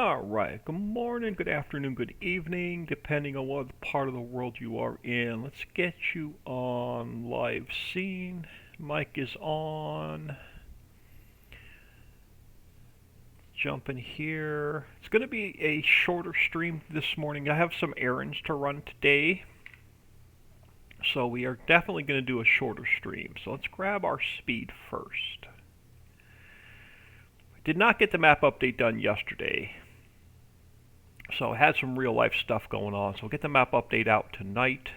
Alright, good morning, good afternoon, good evening, depending on what part of the world you are in. Let's get you on live scene. Mic is on. Jump in here. It's going to be a shorter stream this morning. I have some errands to run today, so we are definitely going to do a shorter stream. So let's grab our speed first. Did not get the map update done yesterday. So I had some real life stuff going on. So we'll get the map update out tonight.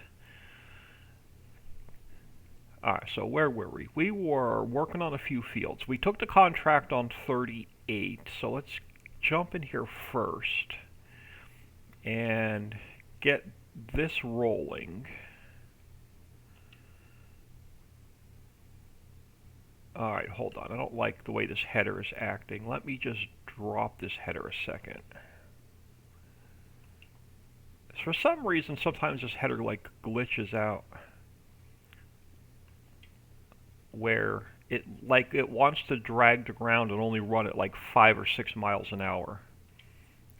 Alright, so where were we? We were working on a few fields. We took the contract on 38. So let's jump in here first and get this rolling. Alright, hold on. I don't like the way this header is acting. Let me just drop this header a second. For some reason, sometimes this header like glitches out, where it wants to drag the ground and only run at like 5 or 6 miles an hour.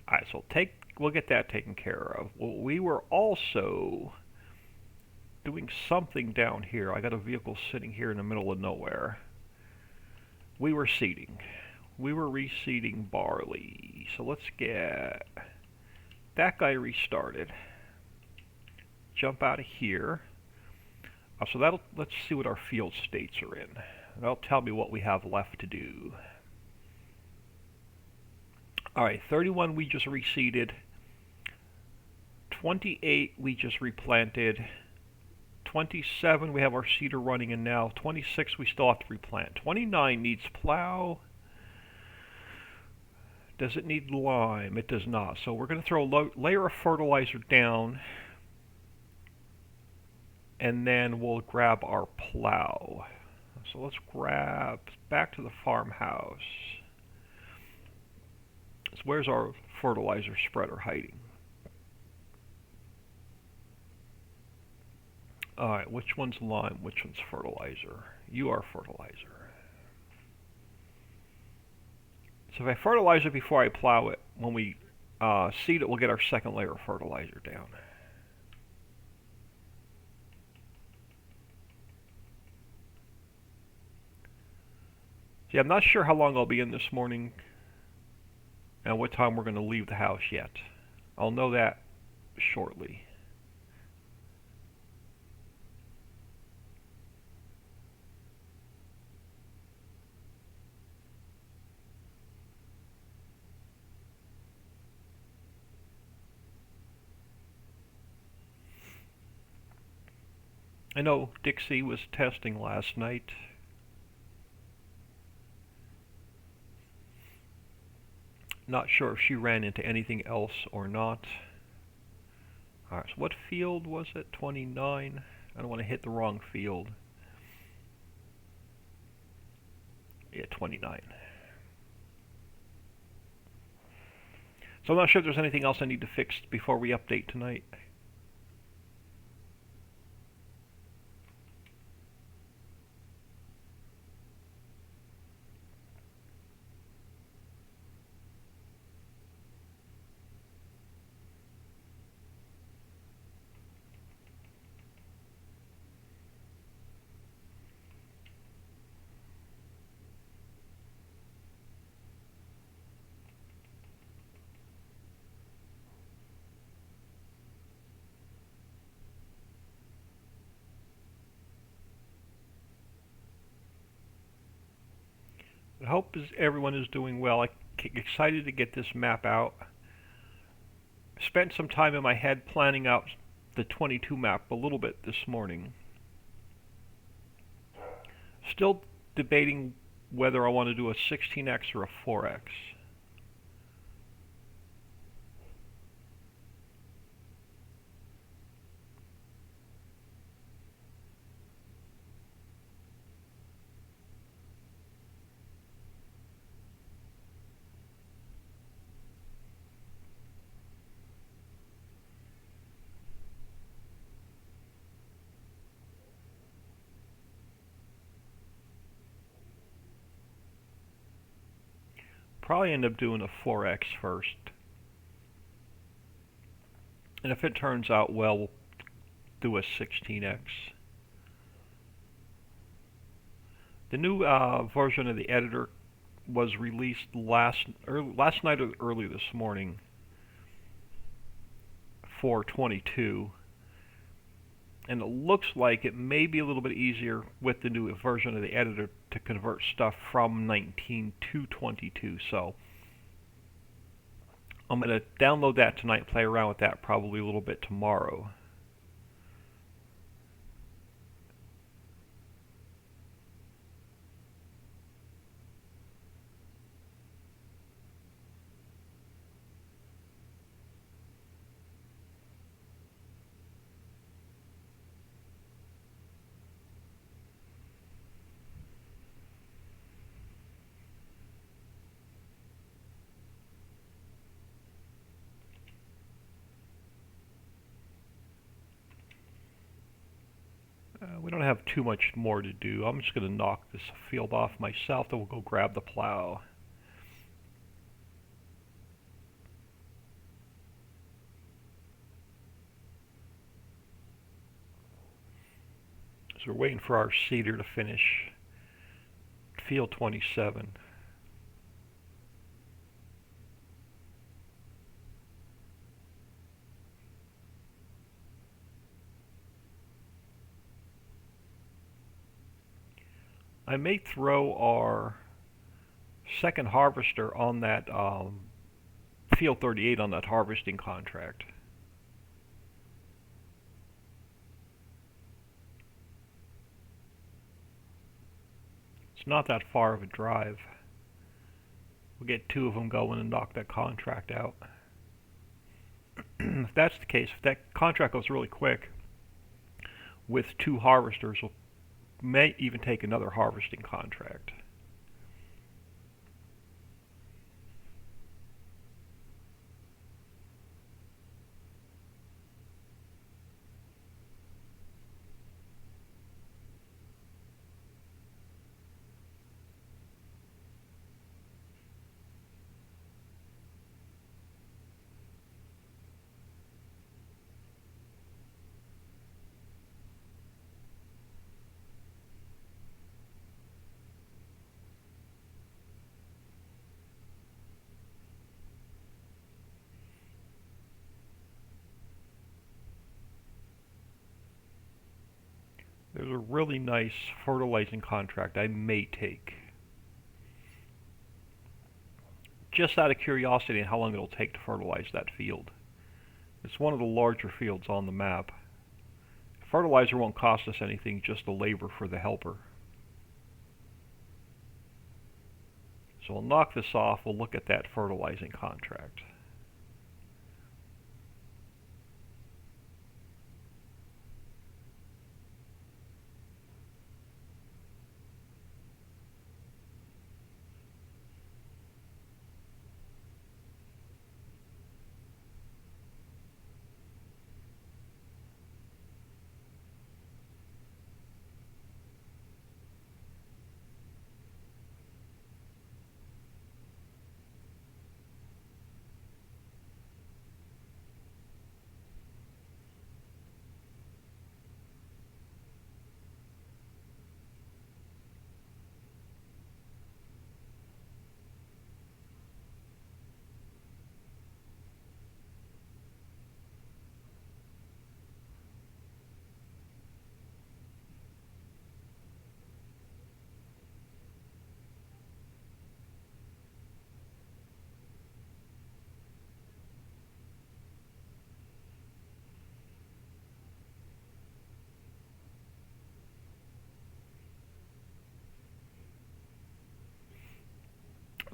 Alright, so we'll get that taken care of. Well, we were also doing something down here. I got a vehicle sitting here in the middle of nowhere. We were seeding. We were reseeding barley. So let's get that guy restarted. Jump out of here. So let's see what our field states are in. That'll tell me what we have left to do. Alright, 31 we just reseeded. 28 we just replanted. 27 we have our seeder running in now. 26 we still have to replant. 29 needs plow. Does it need lime? It does not. So we're going to throw a layer of fertilizer down, and then we'll grab our plow. So let's grab back to the farmhouse. So where's our fertilizer spreader hiding? Alright, which one's lime? Which one's fertilizer? You are fertilizer. So if I fertilize it before I plow it, when we seed it, we'll get our second layer of fertilizer down. See, I'm not sure how long I'll be in this morning and what time we're going to leave the house yet. I'll know that shortly. I know Dixie was testing last night. Not sure if she ran into anything else or not. Alright, so what field was it? 29. I don't want to hit the wrong field. Yeah, 29. So I'm not sure if there's anything else I need to fix before we update tonight. I hope everyone is doing well. I'm excited to get this map out. Spent some time in my head planning out the 22 map a little bit this morning. Still debating whether I want to do a 16x or a 4x. Probably end up doing a 4x first. And if it turns out well, we'll do a 16x. The new version of the editor was released last night or early this morning for 22, and it looks like it may be a little bit easier with the new version of the editor to convert stuff from 19 to 22. So I'm going to download that tonight, play around with that probably a little bit tomorrow. We don't have too much more to do. I'm just going to knock this field off myself, then we'll go grab the plow. So we're waiting for our seeder to finish field 27. I may throw our second harvester on that field 38 on that harvesting contract. It's not that far of a drive. We'll get two of them going and knock that contract out. If that's the case, if that contract goes really quick with two harvesters, we'll may even take another harvesting contract. There's a really nice fertilizing contract I may take. Just out of curiosity and how long it'll take to fertilize that field. It's one of the larger fields on the map. Fertilizer won't cost us anything, just the labor for the helper. So we'll knock this off, we'll look at that fertilizing contract.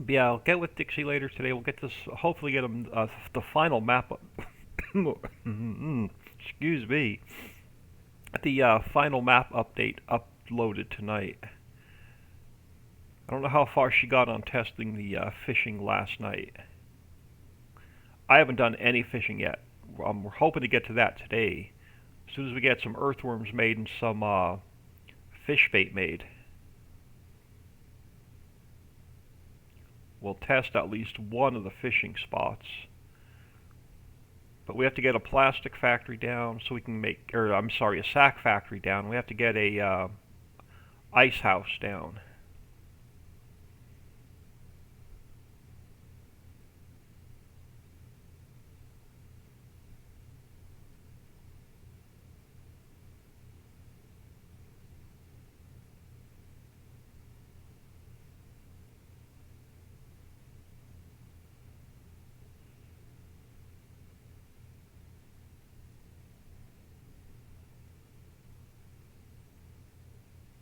But yeah, I'll get with Dixie later today. We'll get this, hopefully get them the final map up. Excuse me. The final map update uploaded tonight. I don't know how far she got on testing the fishing last night. I haven't done any fishing yet. We're hoping to get to that today. As soon as we get some earthworms made and some fish bait made, we'll test at least one of the fishing spots. But we have to get a plastic factory down so we can make, or I'm sorry, a sack factory down. We have to get a ice house down.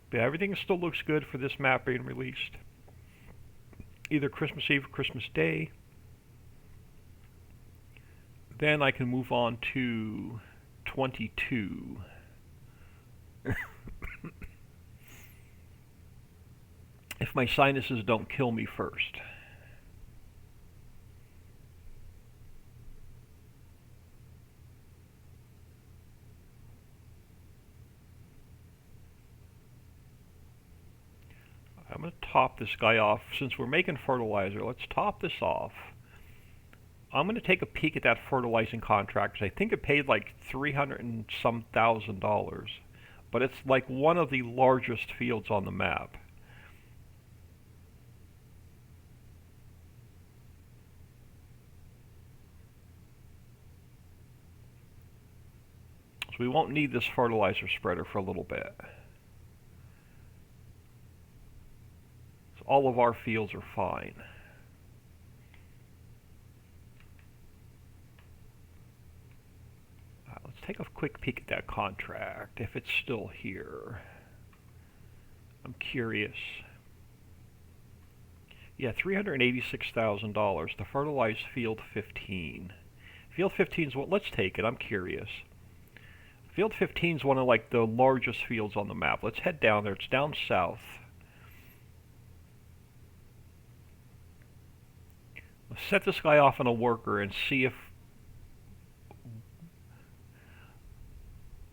But everything still looks good for this map being released. Either Christmas Eve or Christmas Day. Then I can move on to 22. If my sinuses don't kill me first. I'm going to top this guy off. Since we're making fertilizer, let's top this off. I'm going to take a peek at that fertilizing contract. I think it paid like 300 and some $1,000, but it's like one of the largest fields on the map. So we won't need this fertilizer spreader for a little bit. So all of our fields are fine. Let's take a quick peek at that contract, if it's still here. I'm curious. Yeah, $386,000. The fertilized field 15. Field 15 is what? Let's take it. I'm curious. Field 15 is one of like the largest fields on the map. Let's head down there. It's down south. Let's set this guy off on a worker and see if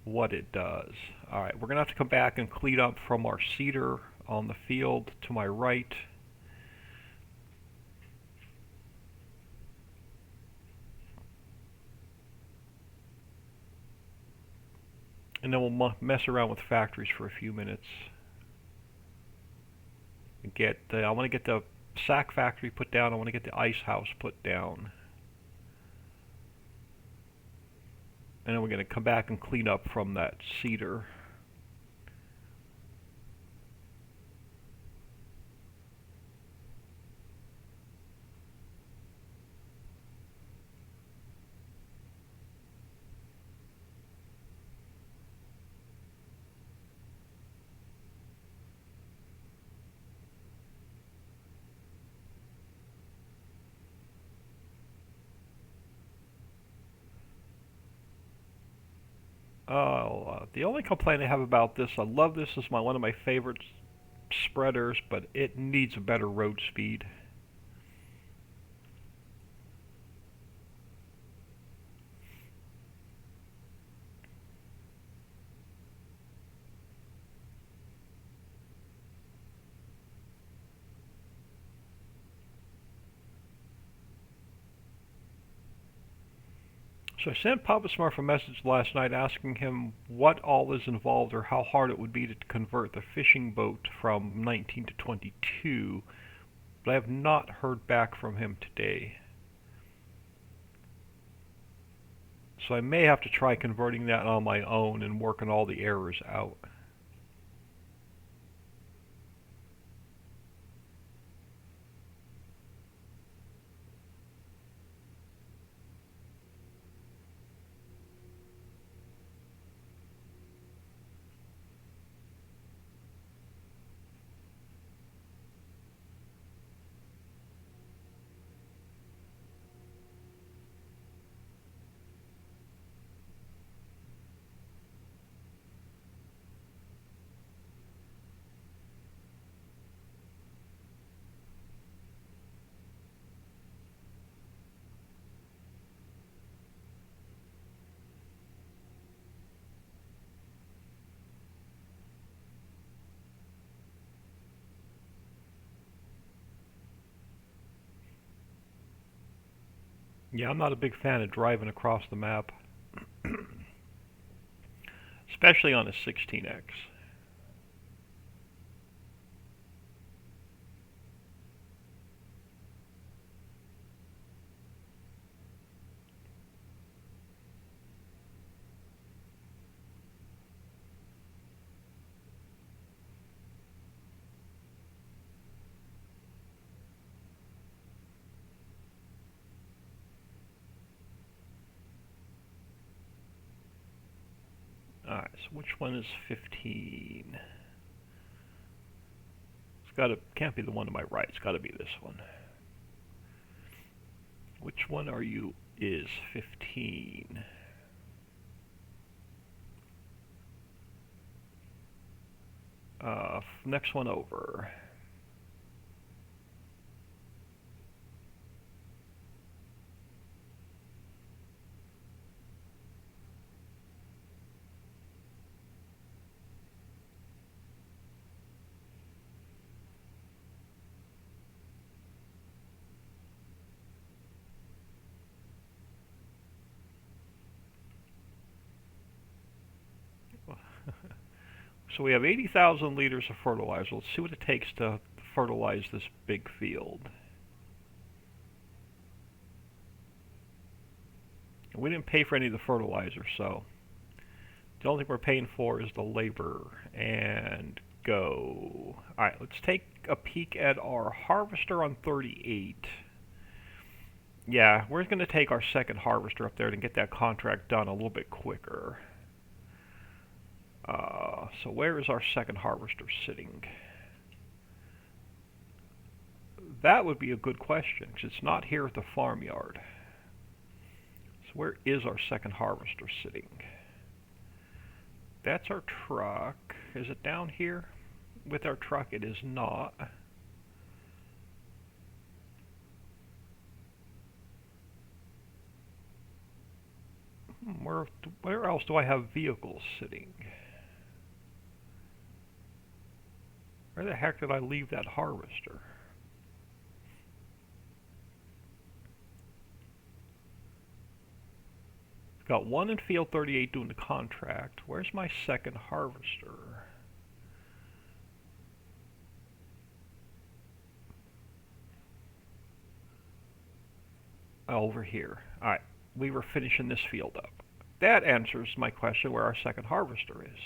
what it does. Alright, we're going to have to come back and clean up from our seeder on the field to my right. And then we'll mess around with factories for a few minutes. I want to get the sack factory put down. I want to get the ice house put down. And then we're going to come back and clean up from that seeder. The only complaint I have about this, I love this as one of my favorite spreaders, but it needs a better road speed. So I sent Papa Smurf a message last night asking him what all is involved or how hard it would be to convert the fishing boat from 19 to 22, but I have not heard back from him today. So I may have to try converting that on my own and working all the errors out. Yeah, I'm not a big fan of driving across the map, especially on a 16X. Alright, so which one is 15? Can't be the one to my right, it's gotta be this one. Which one are you is 15? Next one over. So we have 80,000 liters of fertilizer. Let's see what it takes to fertilize this big field. We didn't pay for any of the fertilizer, so the only thing we're paying for is the labor. And go. Alright, let's take a peek at our harvester on 38. Yeah, we're going to take our second harvester up there to get that contract done a little bit quicker. So where is our second harvester sitting? That would be a good question, because it's not here at the farmyard. So where is our second harvester sitting? That's our truck. Is it down here? With our truck, it is not. Where else do I have vehicles sitting? Where the heck did I leave that harvester? Got one in field 38 doing the contract. Where's my second harvester? Over here. Alright, we were finishing this field up. That answers my question where our second harvester is.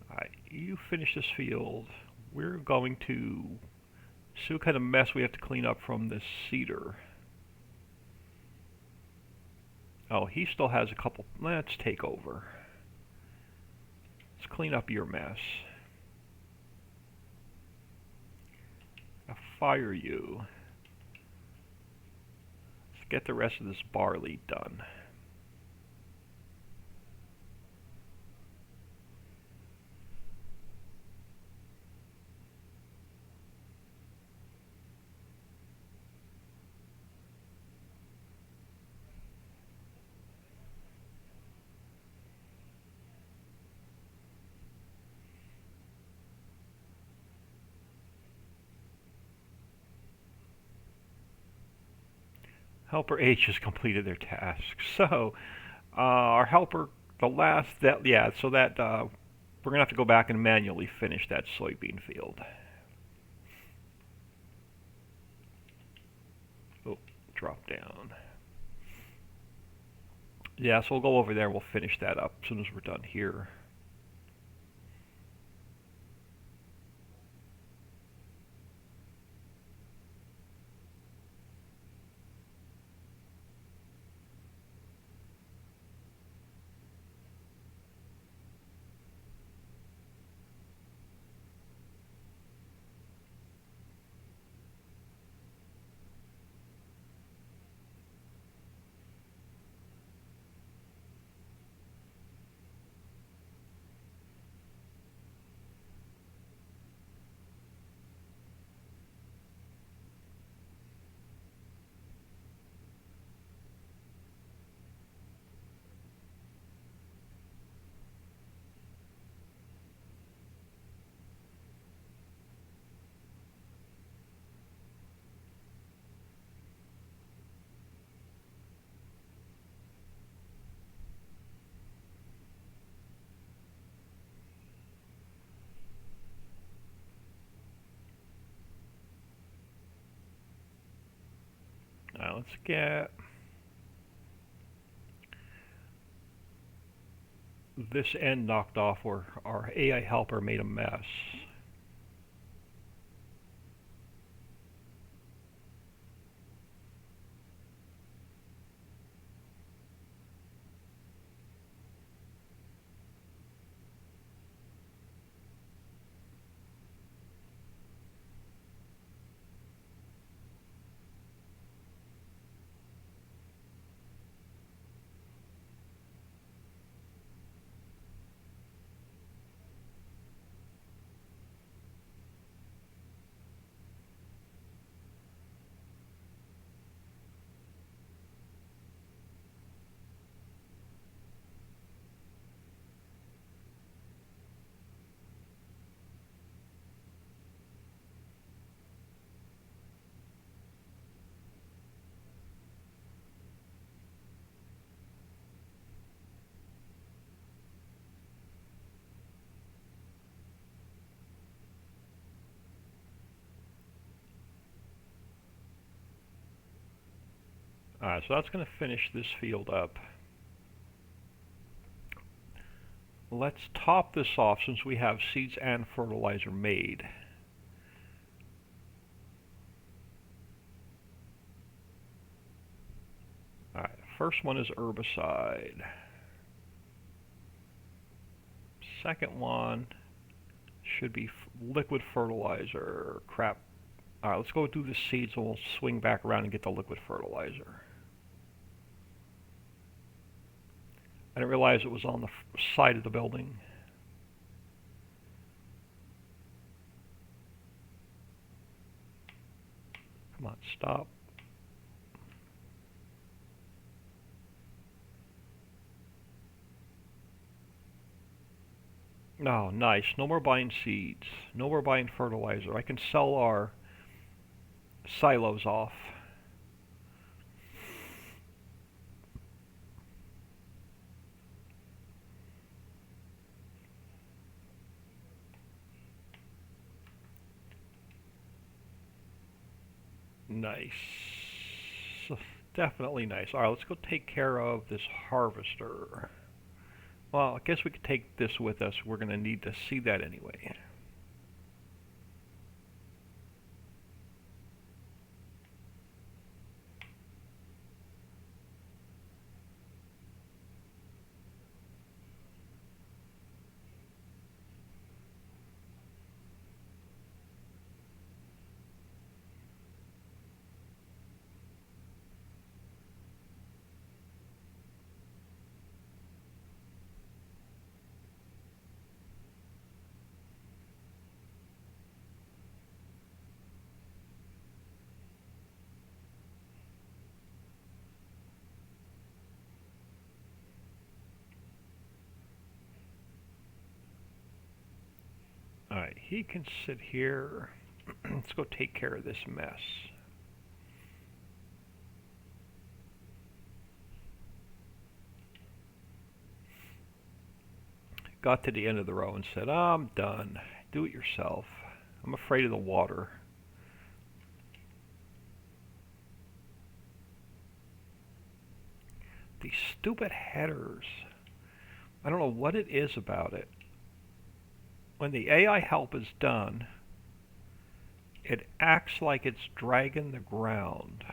Alright, you finish this field. We're going to see what kind of mess we have to clean up from this cedar. Oh, he still has a couple. Let's take over. Let's clean up your mess. I'll fire you. Let's get the rest of this barley done. Helper H has completed their task. So, our helper, the last, that, yeah, so that, we're going to have to go back and manually finish that soybean field. Oh, drop down. Yeah, so we'll go over there and we'll finish that up as soon as we're done here. let's get this end knocked off where our AI helper made a mess. Alright, so that's going to finish this field up. Let's top this off since we have seeds and fertilizer made. Alright, first one is herbicide. Second one should be liquid fertilizer. Crap. Alright, let's go do the seeds and we'll swing back around and get the liquid fertilizer. I didn't realize it was on the side of the building. Come on, stop. Oh, nice. No more buying seeds. No more buying fertilizer. I can sell our silos off. Nice. Definitely nice. Alright, let's go take care of this harvester. Well, I guess we could take this with us. We're going to need to see that anyway. Alright, he can sit here. Let's go take care of this mess. Got to the end of the row and said, I'm done. Do it yourself. I'm afraid of the water. These stupid headers. I don't know what it is about it. When the AI help is done, it acts like it's dragging the ground.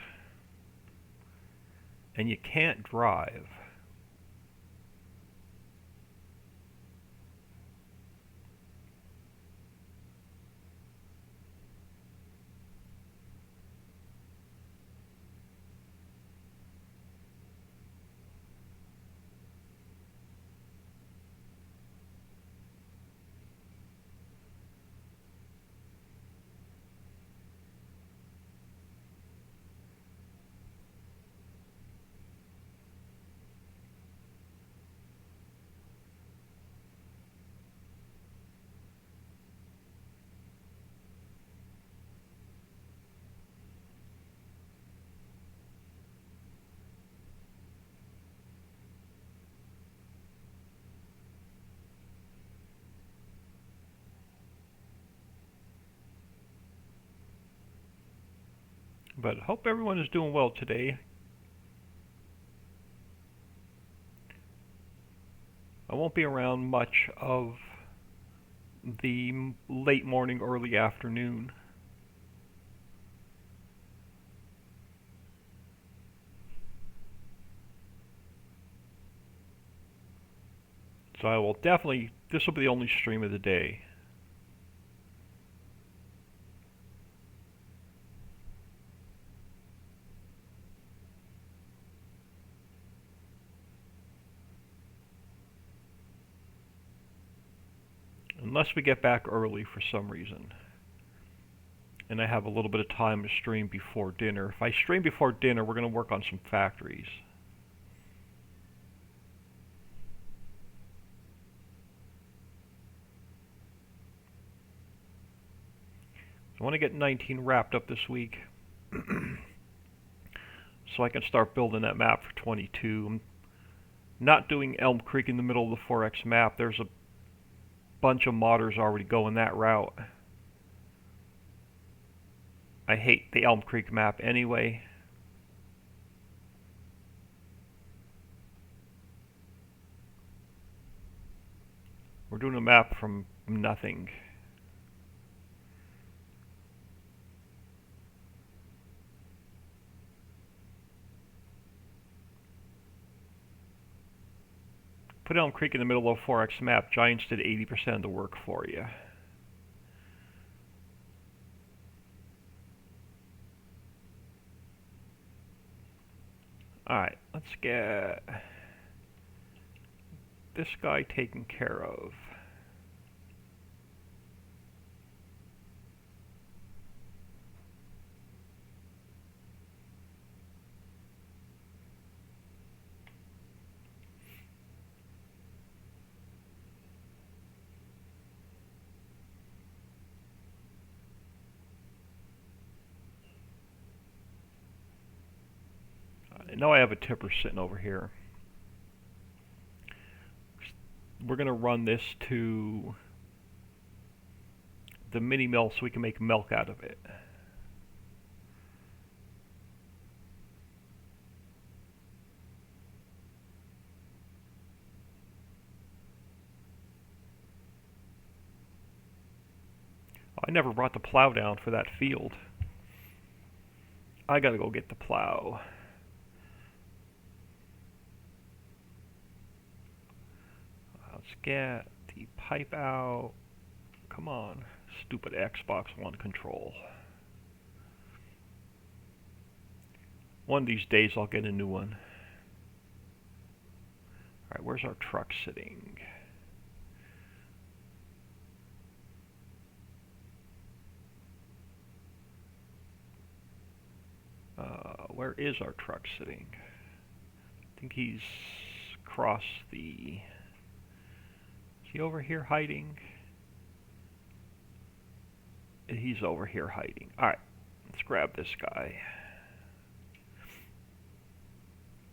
And you can't drive. But hope everyone is doing well today. I won't be around much of the late morning, early afternoon. So I will definitely, this will be the only stream of the day. Unless we get back early for some reason. And I have a little bit of time to stream before dinner. If I stream before dinner, we're going to work on some factories. I want to get 19 wrapped up this week. So I can start building that map for 22. I'm not doing Elm Creek in the middle of the 4X map. There's a bunch of modders already going that route. I hate the Elm Creek map anyway. We're doing a map from nothing. Put Elm Creek in the middle of a 4X map. Giants did 80% of the work for you. Alright, let's get this guy taken care of. I know I have a tipper sitting over here. We're going to run this to the mini mill so we can make milk out of it. I never brought the plow down for that field. I gotta go get the plow. Let's get the pipe out. Come on, stupid Xbox One control. One of these days I'll get a new one. Alright, where's our truck sitting? Where is our truck sitting? I think he's across the... Is he over here hiding? He's over here hiding. Alright, let's grab this guy.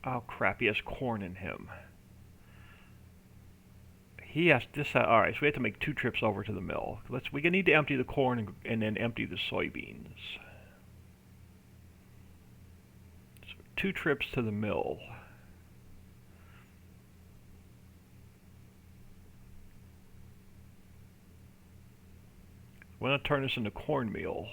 Oh crap, he has corn in him. He has this. Alright, so we have to make 2 trips over to the mill. We need to empty the corn and then empty the soybeans. 2 trips to the mill. We're going to turn this into cornmeal.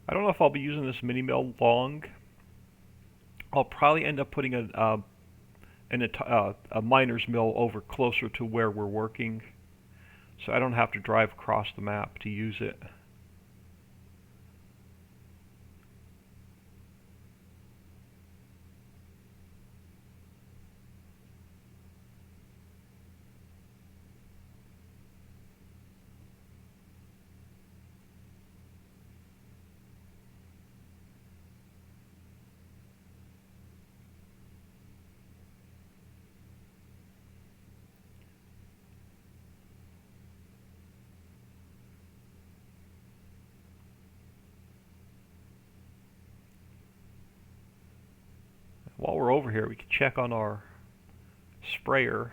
I don't know if I'll be using this mini mill long. I'll probably end up putting a miner's mill over closer to where we're working, so I don't have to drive across the map to use it. over here, we can check on our sprayer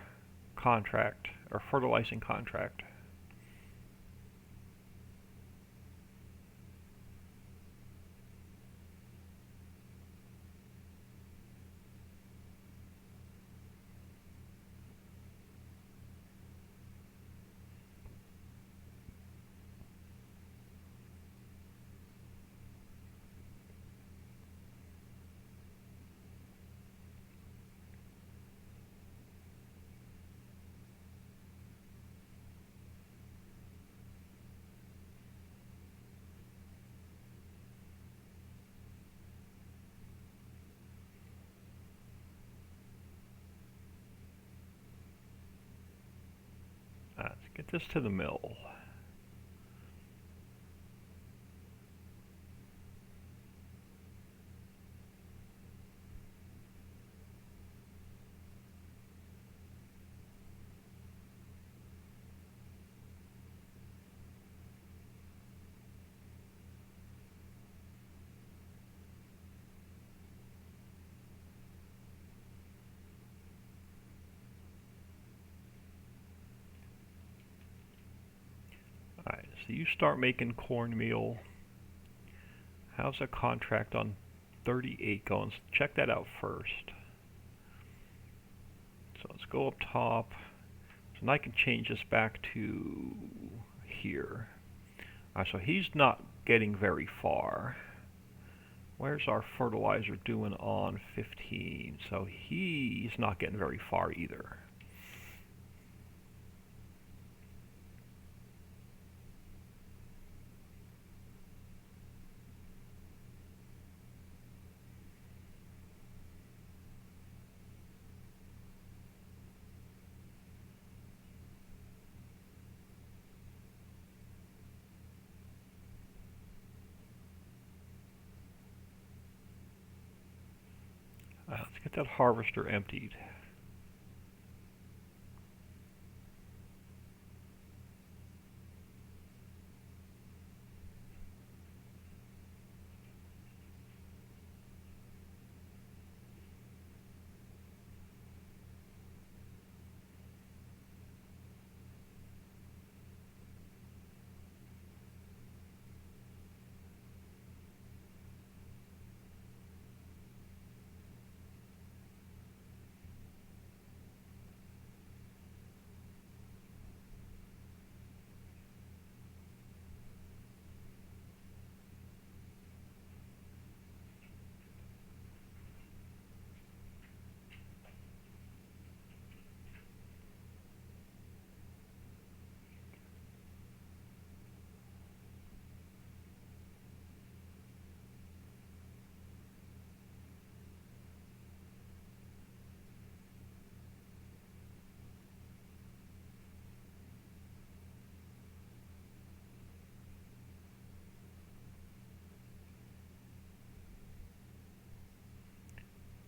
contract, or fertilizing contract. Let's get this to the mill. Alright, so you start making cornmeal. How's a contract on 38 going? Let's check that out first. So let's go up top. So now I can change this back to here. So he's not getting very far. Where's our fertilizer doing on 15? So he's not getting very far either. Let's get that harvester emptied.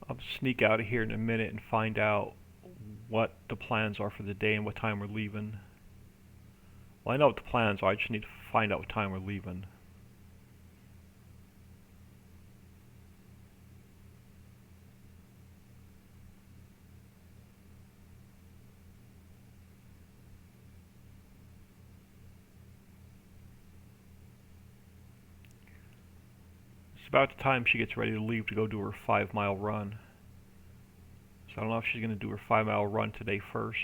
I'll sneak out of here in a minute and find out what the plans are for the day and what time we're leaving. Well, I know what the plans are, I just need to find out what time we're leaving. It's about the time she gets ready to leave to go do her 5-mile run. So I don't know if she's going to do her 5-mile run today first.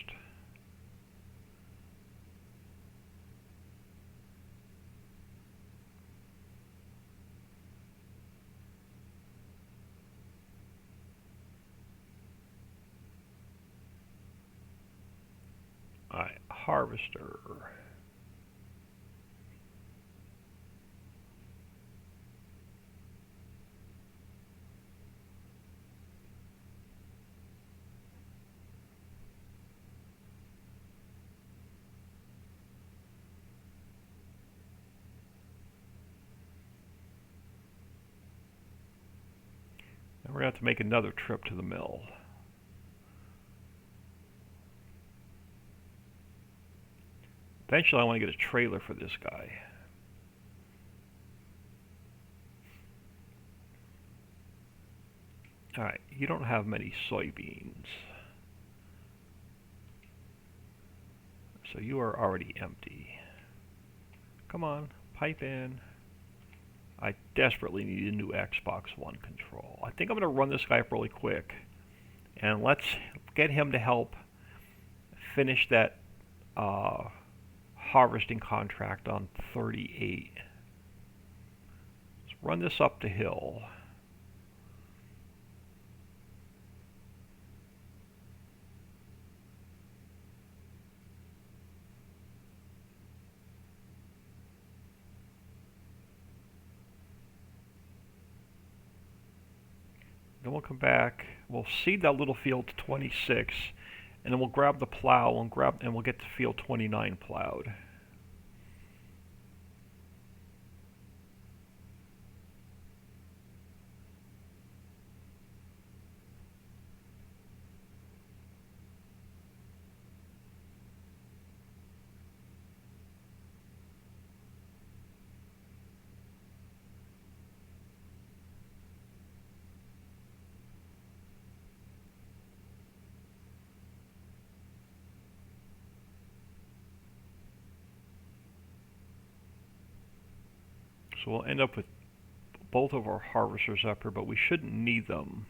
Alright, harvester. And we're going to have to make another trip to the mill. Eventually I want to get a trailer for this guy. Alright, you don't have many soybeans. So you are already empty. Come on, pipe in. I desperately need a new Xbox One control. I think I'm going to run this guy up really quick. And let's get him to help finish that harvesting contract on 38. Let's run this up the hill. Then we'll come back. We'll seed that little field to 26, and then we'll grab the plow and we'll get the field 29 plowed. So we'll end up with both of our harvesters up here, but we shouldn't need them.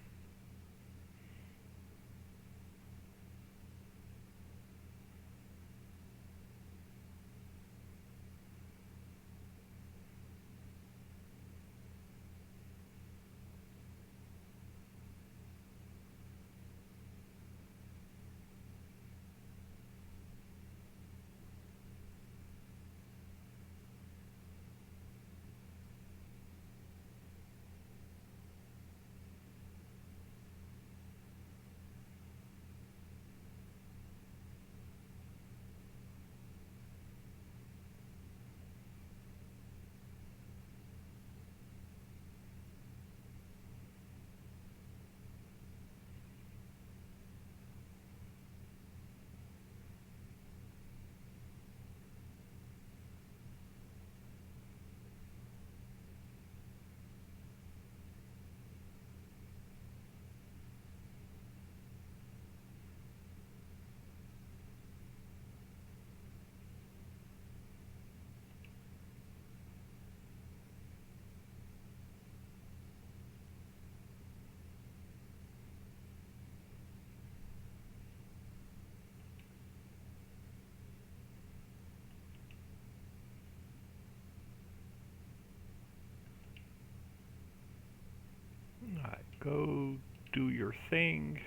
Alright, go do your thing.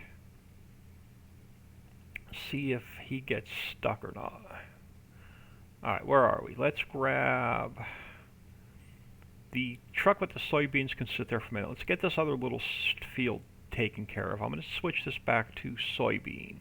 See if he gets stuck or not. Alright, where are we? Let's grab the truck with the soybeans. Can sit there for a minute. Let's get this other little field taken care of. I'm going to switch this back to soybean.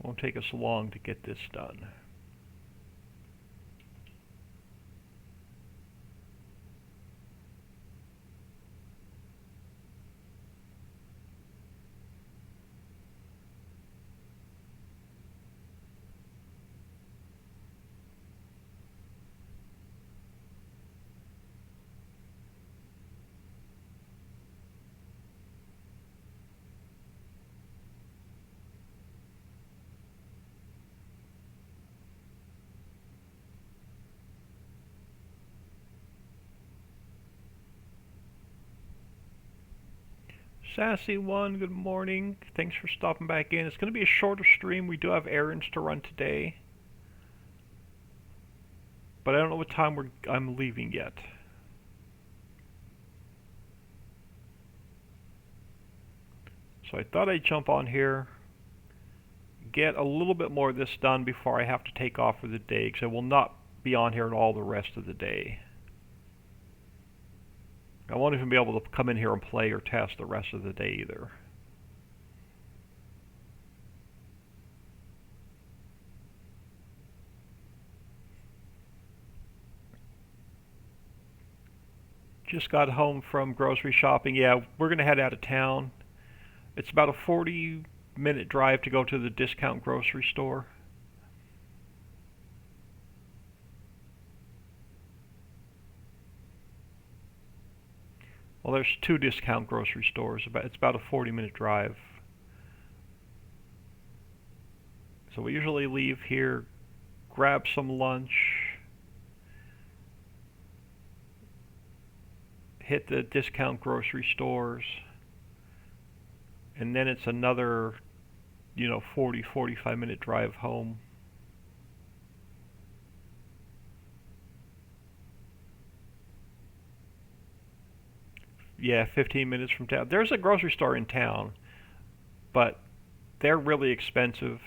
Won't take us long to get this done. Sassy One, good morning. Thanks for stopping back in. It's going to be a shorter stream. We do have errands to run today, but I don't know what time I'm leaving yet. So I thought I'd jump on here, get a little bit more of this done before I have to take off for the day, because I will not be on here at all the rest of the day. I won't even be able to come in here and play or test the rest of the day either. Just got home from grocery shopping. Yeah, we're going to head out of town. It's about a 40-minute drive to go to the discount grocery store. Well, there's two discount grocery stores. It's about a 40-minute drive. So we usually leave here, grab some lunch, hit the discount grocery stores, and then it's another, 45-minute drive home. Yeah, 15 minutes from town. There's a grocery store in town, but they're really expensive.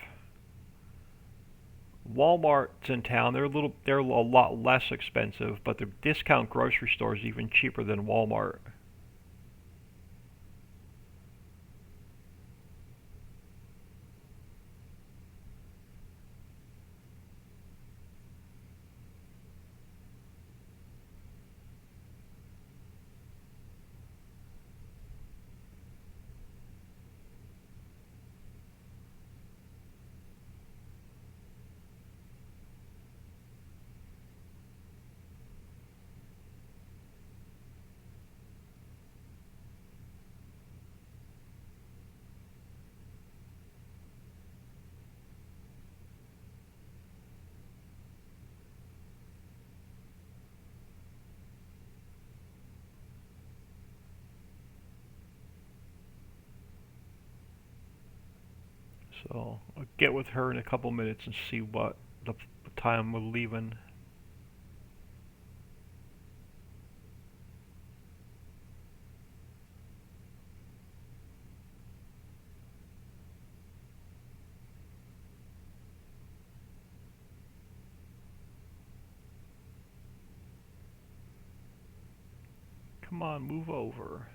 Walmart's in town. They're a lot less expensive, but the discount grocery store is even cheaper than Walmart. So I'll get with her in a couple minutes and see what the time we're leaving. Come on, move over.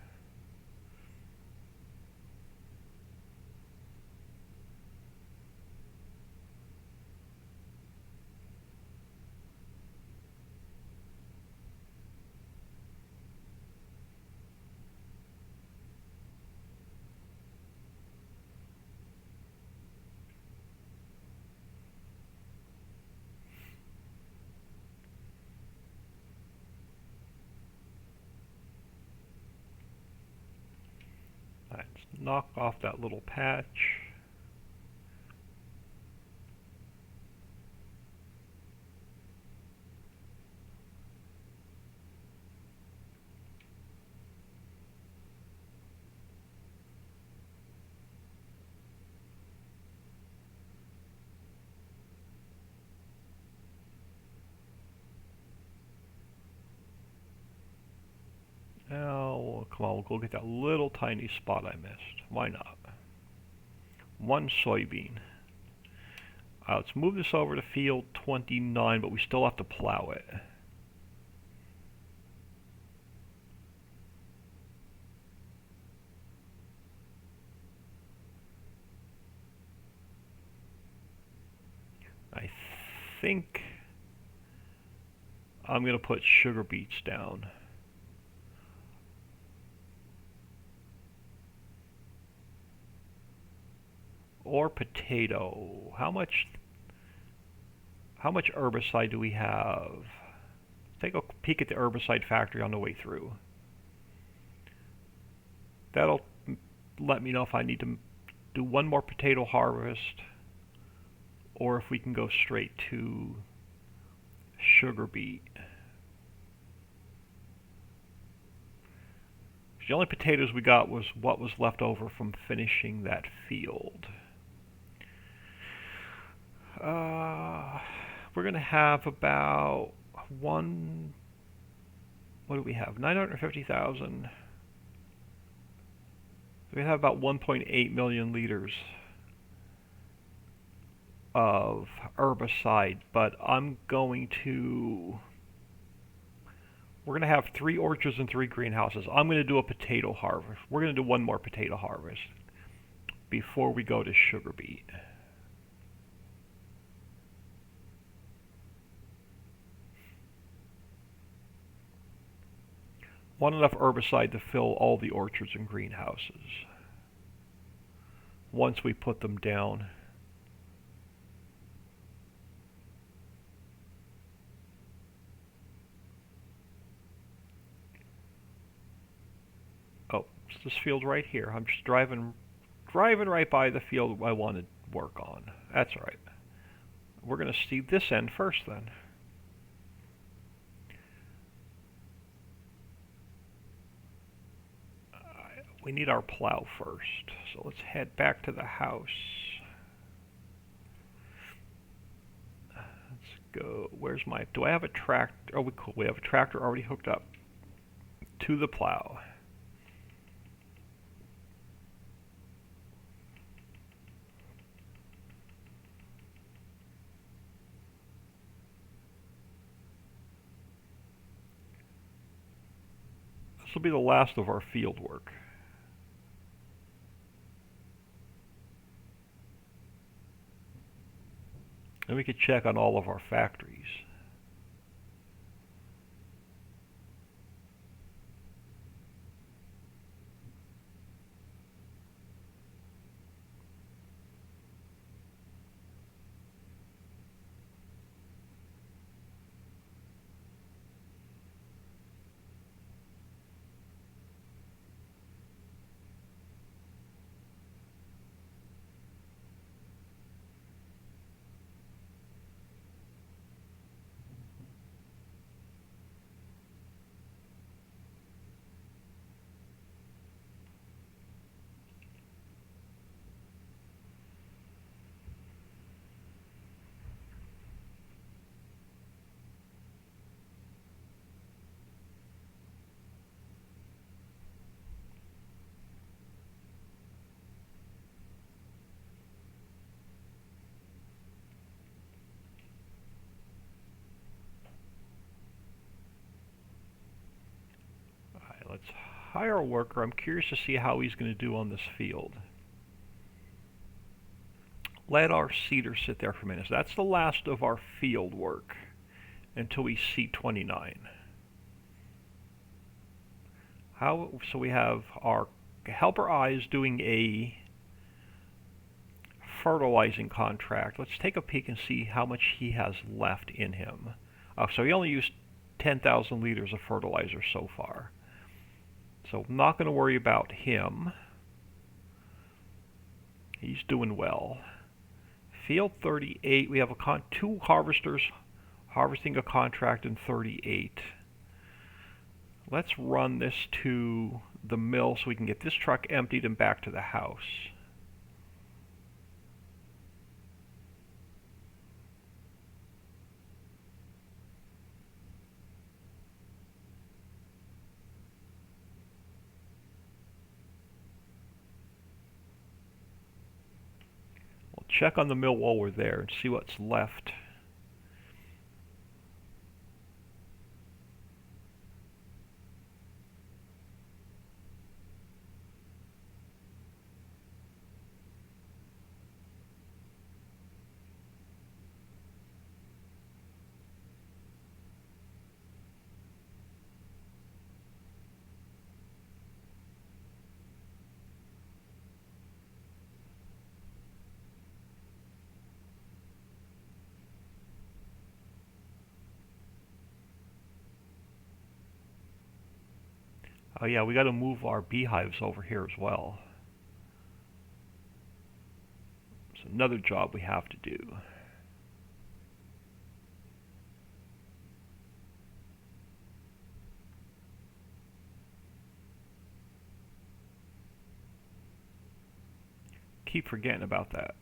Let's knock off that little patch. Now, come on, we'll go get that little tiny spot I missed. Why not? One soybean. Let's move this over to field 29, but we still have to plow it. I think I'm going to put sugar beets down. Or potato. How much herbicide do we have? Take a peek at the herbicide factory on the way through. That'll let me know if I need to do one more potato harvest or if we can go straight to sugar beet. The only potatoes we got was what was left over from finishing that field. Uh, we're going to have about one. What do we have? 950,000. We have about 1.8 million liters of herbicide, but we're going to have 3 orchards and 3 greenhouses. I'm going to do a potato harvest. We're going to do one more potato harvest before we go to sugar beet. Want enough herbicide to fill all the orchards and greenhouses once we put them down. Oh, it's this field right here. I'm just driving right by the field I want to work on. That's all right. We're going to see this end first then. We need our plow first. So let's head back to the house. Let's go. Where's my... Do I have a tractor? Oh, cool. We have a tractor already hooked up to the plow. This will be the last of our field work. And we could check on all of our factories. Alright, let's hire a worker. I'm curious to see how he's going to do on this field. Let our seeder sit there for a minute. So that's the last of our field work until we see 29. So we have our helper eyes doing a fertilizing contract. Let's take a peek and see how much he has left in him. So he only used 10,000 liters of fertilizer so far. So I'm not going to worry about him. He's doing well. Field 38, we have two harvesters harvesting a contract in 38. Let's run this to the mill so we can get this truck emptied and back to the house. We'll check on the mill while we're there and see what's left. Oh yeah, we got to move our beehives over here as well. It's another job we have to do. Keep forgetting about that.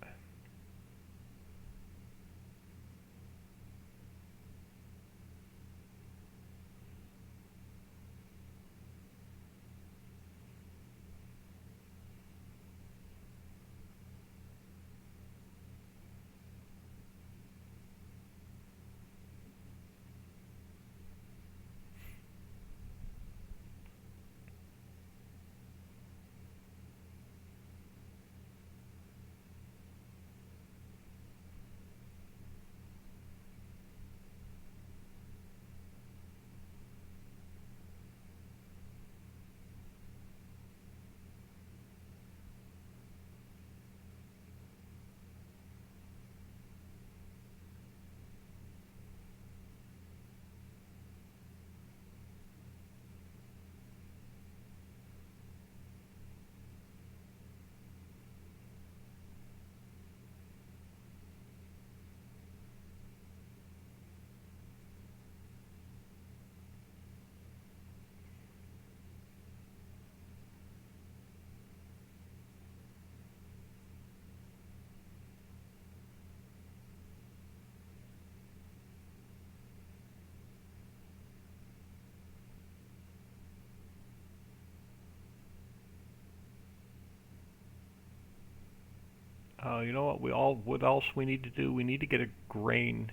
You know what? What else we need to do? We need to get a grain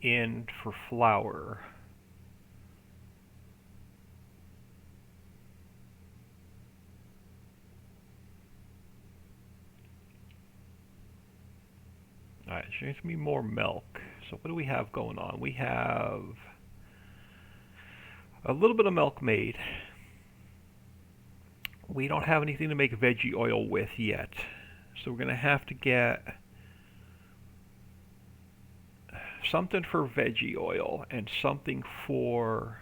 in for flour. Alright, so there needs to be more milk. So what do we have going on? We have a little bit of milk made. We don't have anything to make veggie oil with yet. So we're going to have to get something for veggie oil and something for...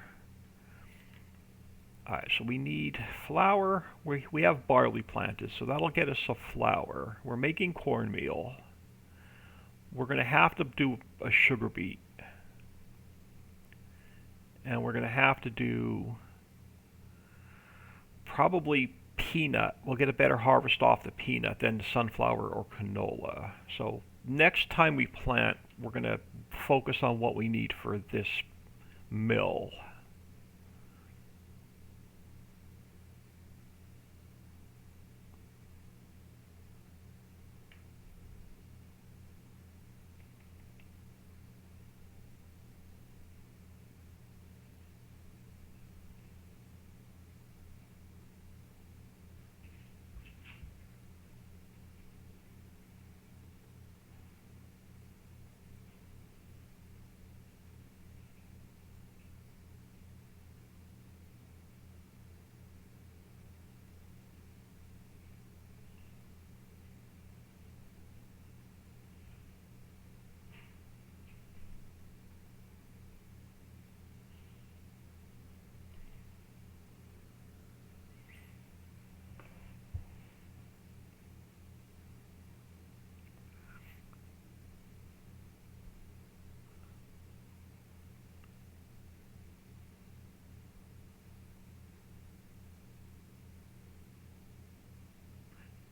Alright, so we need flour. We have barley planted, so that'll get us some flour. We're making cornmeal. We're going to have to do a sugar beet. And we're going to have to do probably peanut. We'll get a better harvest off the peanut than the sunflower or canola. So next time we plant, we're going to focus on what we need for this mill.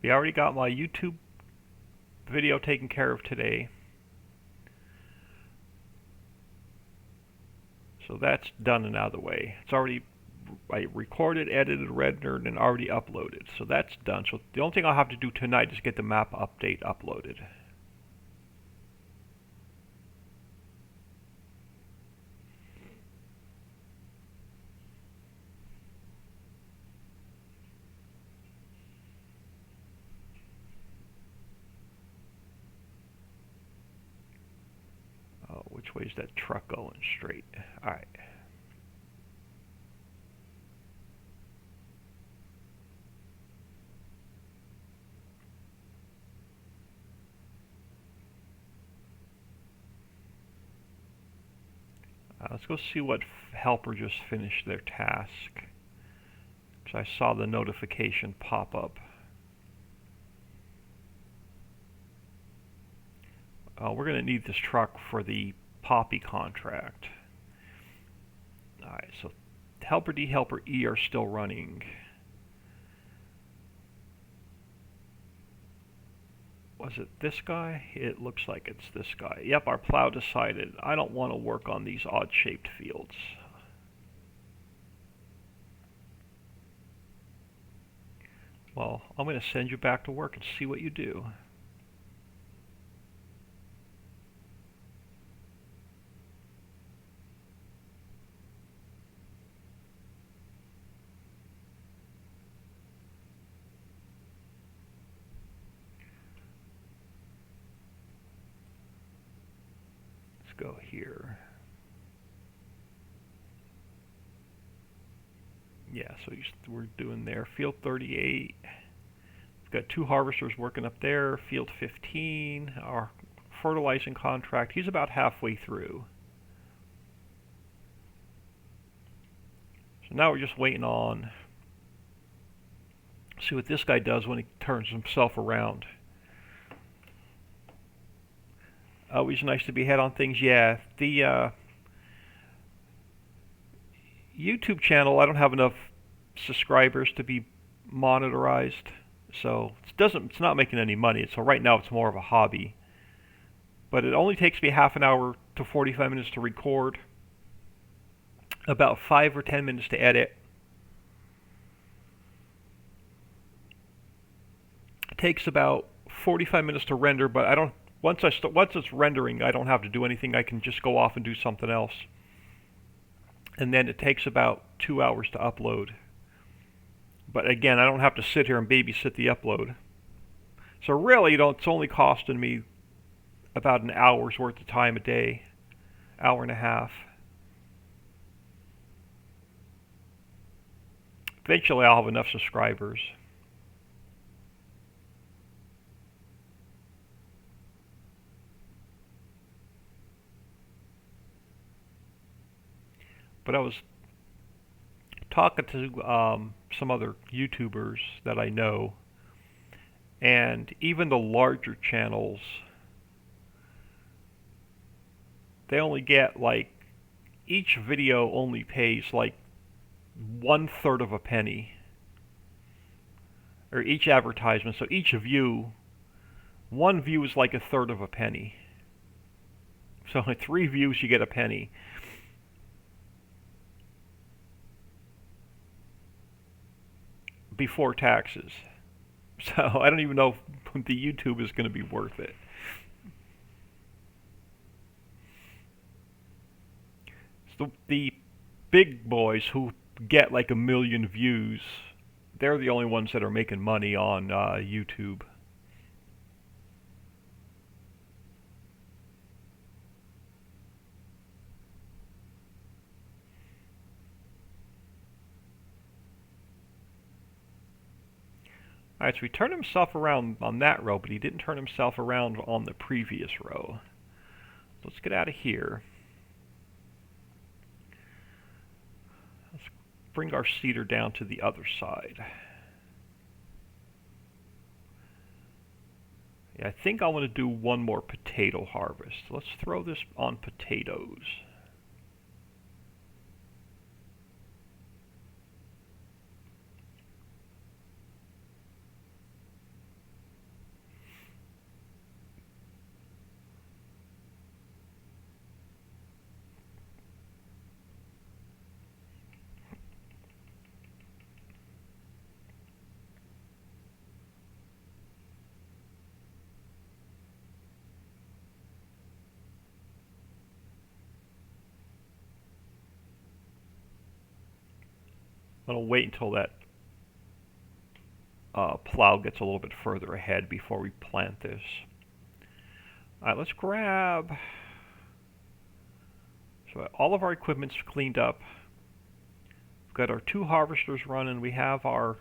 We already got my YouTube video taken care of today. So that's done and out of the way. It's already recorded, edited, rendered, and already uploaded. So that's done. So the only thing I'll have to do tonight is get the map update uploaded. Oh, which way is that truck going? Straight. Alright. Let's go see what helper just finished their task. Because I saw the notification pop up. We're going to need this truck for the Poppy contract. Alright, so helper D, helper E are still running. Was it this guy? It looks like it's this guy. Yep, our plow decided I don't want to work on these odd-shaped fields. Well, I'm going to send you back to work and see what you do. Go here. Yeah, so we're doing there. Field 38. We've got 2 harvesters working up there. Field 15, our fertilizing contract. He's about halfway through. So now we're just waiting on. See what this guy does when he turns himself around. Always nice to be ahead on things. Yeah, the YouTube channel, I don't have enough subscribers to be monetized, so it's not making any money. So right now it's more of a hobby. But it only takes me half an hour to 45 minutes to record, about 5 or 10 minutes to edit. It takes about 45 minutes to render, but I don't. Once it's rendering, I don't have to do anything. I can just go off and do something else. And then it takes about 2 hours to upload. But again, I don't have to sit here and babysit the upload. So really, it's only costing me about an hour's worth of time a day, hour and a half. Eventually, I'll have enough subscribers. But I was talking to some other YouTubers that I know, and even the larger channels, they only get like, each video only pays like 1/3 of a penny, or each advertisement. So each view, one view is like 1/3 of a penny. So like 3 views, you get a penny. Before taxes. So I don't even know if the YouTube is going to be worth it. So the big boys who get like 1 million views, they're the only ones that are making money on YouTube. Alright, so he turned himself around on that row, but he didn't turn himself around on the previous row. Let's get out of here. Let's bring our seeder down to the other side. Yeah, I think I want to do one more potato harvest. Let's throw this on potatoes. I'm going to wait until that plow gets a little bit further ahead before we plant this. Alright, let's grab... So all of our equipment's cleaned up. We've got our 2 harvesters running. We have our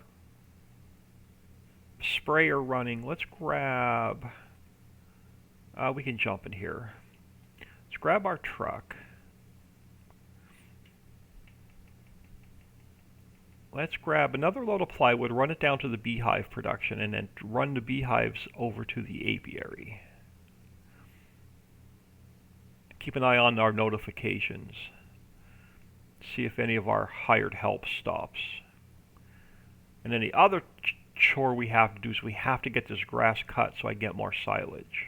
sprayer running. Let's grab... we can jump in here. Let's grab our truck. Let's grab another load of plywood, run it down to the beehive production, and then run the beehives over to the apiary. Keep an eye on our notifications. See if any of our hired help stops. And then the other chore we have to do is we have to get this grass cut so I get more silage.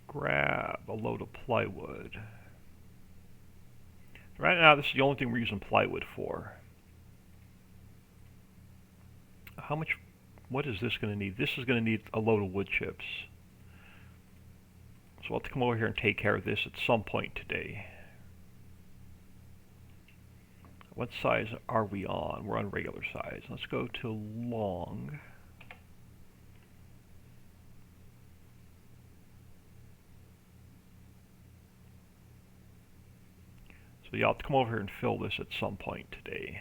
Grab a load of plywood. Right now, this is the only thing we're using plywood for. How much? What is this going to need? This is going to need a load of wood chips. So I'll have to come over here and take care of this at some point today. What size are we on? We're on regular size. Let's go to long. So you'll have to come over here and fill this at some point today.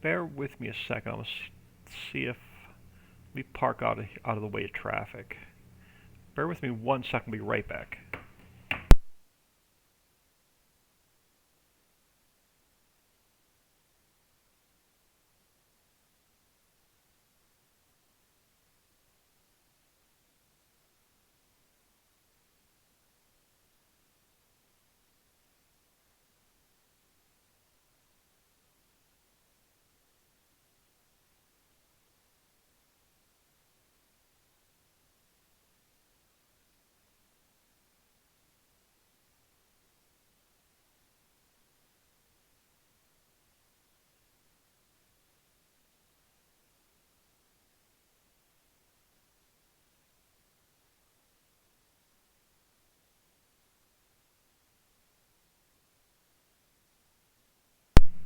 Bear with me a second. I'm going to see if we park out of the way of traffic. Bear with me 1 second. I'll be right back.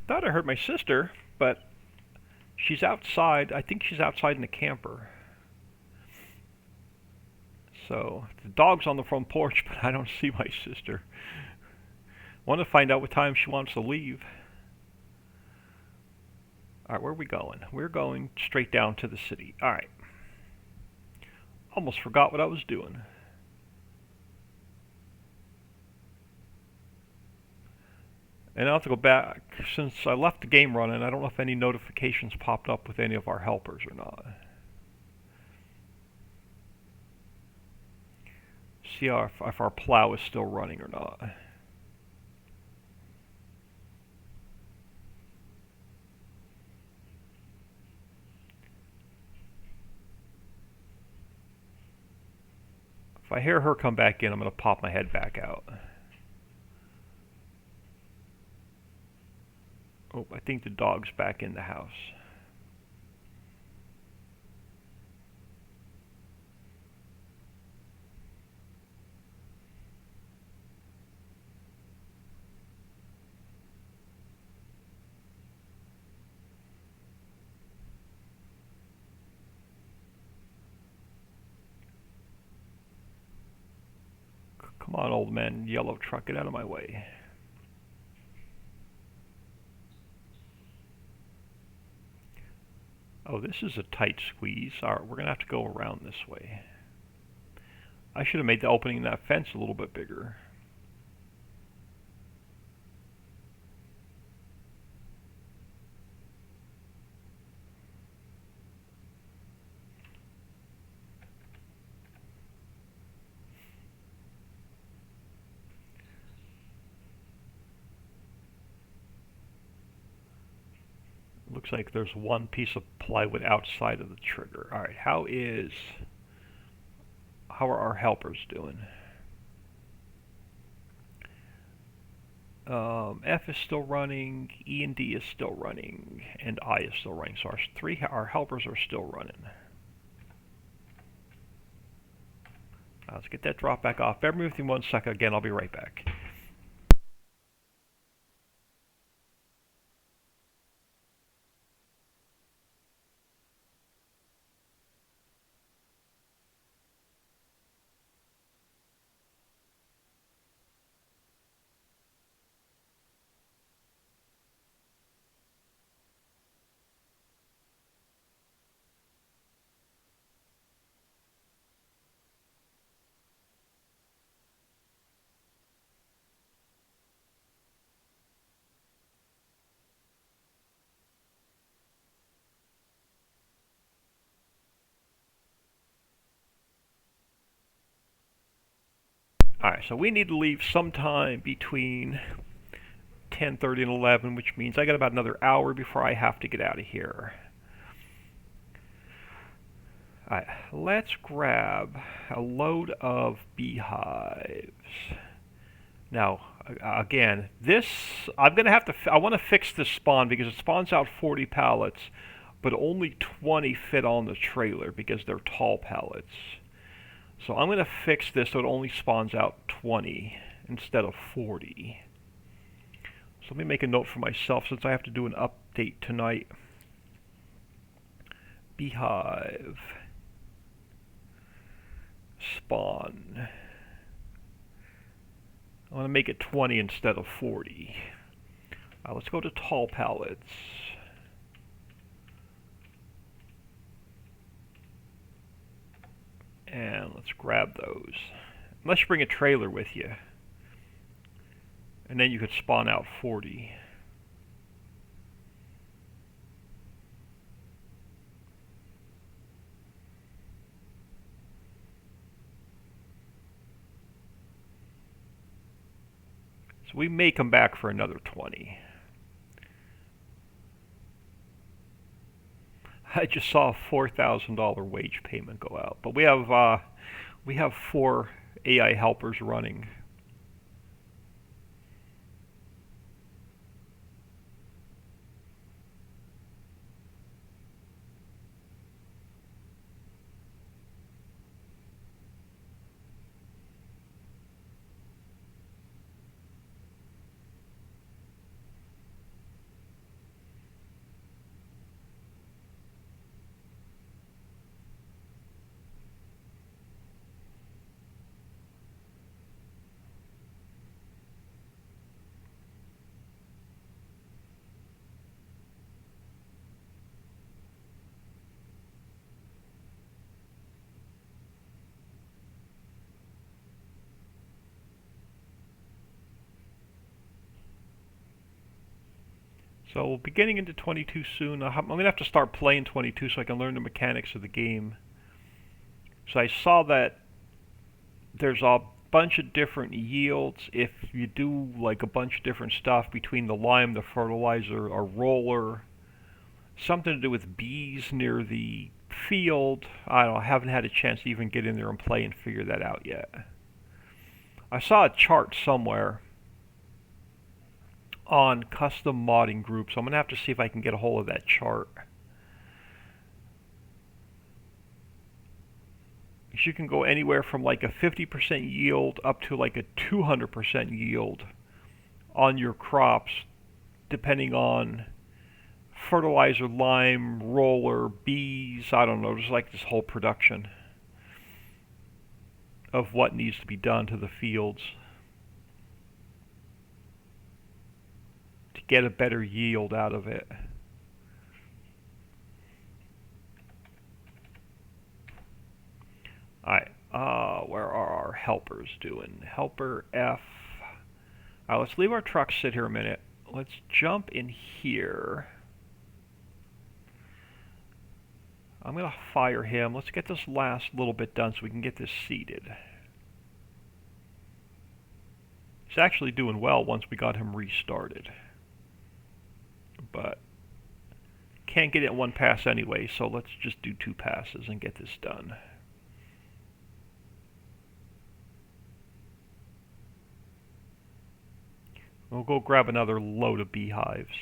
Thought I heard my sister, but she's outside. I think she's outside in the camper. So the dog's on the front porch, but I don't see my sister. Want to find out what time she wants to leave. Alright, where are we going? We're going straight down to the city. Alright. Almost forgot what I was doing. And I'll have to go back. Since I left the game running, I don't know if any notifications popped up with any of our helpers or not. See if our plow is still running or not. If I hear her come back in, I'm going to pop my head back out. Oh, I think the dog's back in the house. Come on, old man, yellow truck, get out of my way. Oh, this is a tight squeeze. Alright, we're going to have to go around this way. I should have made the opening in that fence a little bit bigger. Looks like there's one piece of plywood outside of the trigger. Alright, how are our helpers doing? F is still running, E and D is still running, and I is still running. So our helpers are still running. Let's get that drop back off. Bear with me 1 second. Again, I'll be right back. Alright, so we need to leave sometime between 10:30 and 11, which means I got about another hour before I have to get out of here. Alright, let's grab a load of beehives. Now, again, this, I'm going to have to, I want to fix this spawn because it spawns out 40 pallets, but only 20 fit on the trailer because they're tall pallets. So I'm going to fix this so it only spawns out 20 instead of 40. So let me make a note for myself since I have to do an update tonight. Beehive. Spawn. I want to make it 20 instead of 40. Let's go to tall pallets. And let's grab those. Unless you bring a trailer with you. And then you could spawn out 40. So we may come back for another 20. I just saw a $4,000 wage payment go out, but we have 4 AI helpers running. So we'll be getting into 22 soon. I'm going to have to start playing 22 so I can learn the mechanics of the game. So I saw that there's a bunch of different yields if you do like a bunch of different stuff between the lime, the fertilizer, a roller, something to do with bees near the field. I don't know, I haven't had a chance to even get in there and play and figure that out yet. I saw a chart somewhere on custom modding groups. So I'm going to have to see if I can get a hold of that chart. You can go anywhere from like a 50% yield up to like a 200% yield on your crops, depending on fertilizer, lime, roller, bees, I don't know, just like this whole production of what needs to be done to the fields to get a better yield out of it. Alright, where are our helpers doing? Helper F. Alright, let's leave our truck sit here a minute. Let's jump in here. I'm going to fire him. Let's get this last little bit done so we can get this seated. He's actually doing well once we got him restarted. But can't get it in one pass anyway, so let's just do 2 passes and get this done. We'll go grab another load of beehives.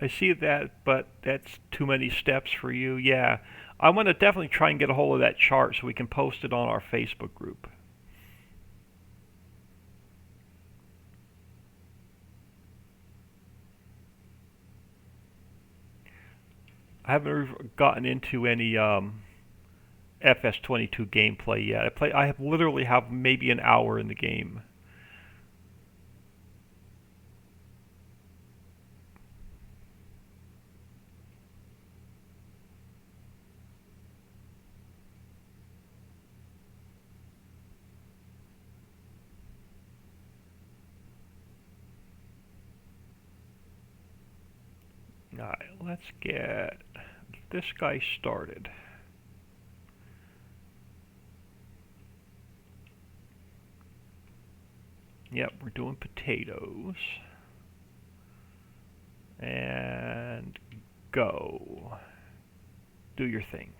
I see that, but that's too many steps for you. Yeah, I want to definitely try and get a hold of that chart so we can post it on our Facebook group. I haven't gotten into any FS22 gameplay yet. I have literally have maybe an hour in the game. Alright, let's get this guy started. Yep, we're doing potatoes. And go. Do your thing.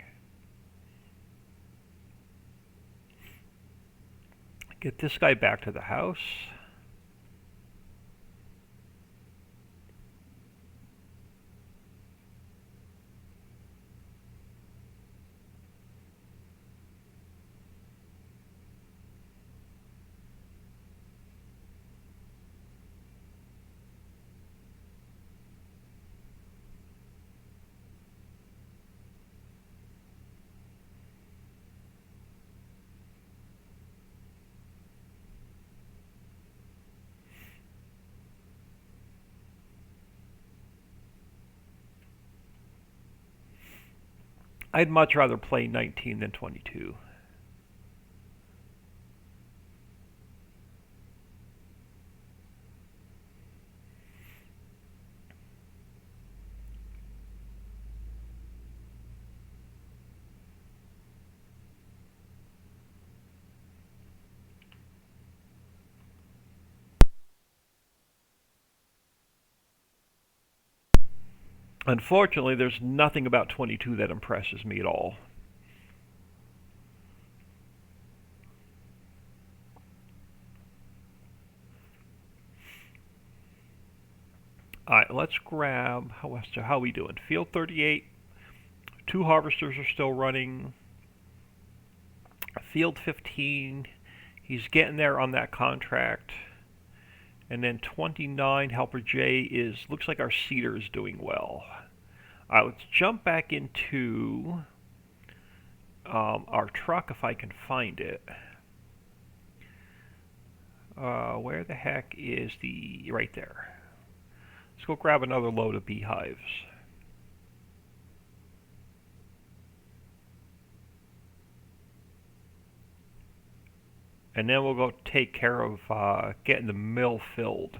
Get this guy back to the house. I'd much rather play 19 than 22. Unfortunately, there's nothing about 22 that impresses me at all. Alright, let's grab, how are we doing? Field 38, 2 harvesters are still running. Field 15, he's getting there on that contract. And then 29, Helper J looks like our seeder is doing well. Alright, let's jump back into our truck if I can find it. Where the heck is right there. Let's go grab another load of beehives. And then we'll go take care of getting the mill filled.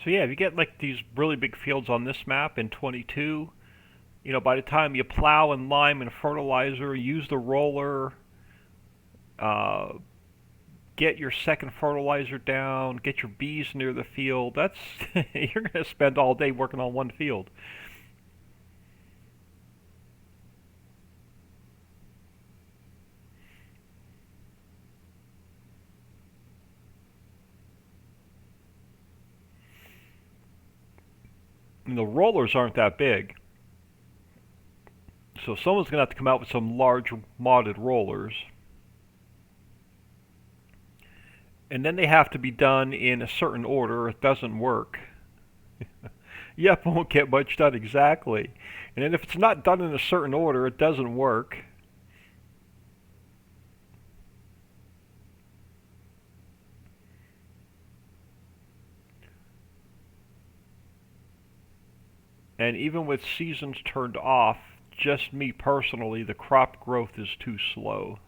So yeah, if you get like these really big fields on this map in 22, you know, by the time you plow and lime and fertilizer, use the roller, uh, get your second fertilizer down, get your bees near the field, that's you're going to spend all day working on one field. And the rollers aren't that big. So someone's going to have to come out with some large modded rollers. And then they have to be done in a certain order. It doesn't work. Yep, won't get much done exactly. And then if it's not done in a certain order, it doesn't work. And even with seasons turned off, just me personally, the crop growth is too slow.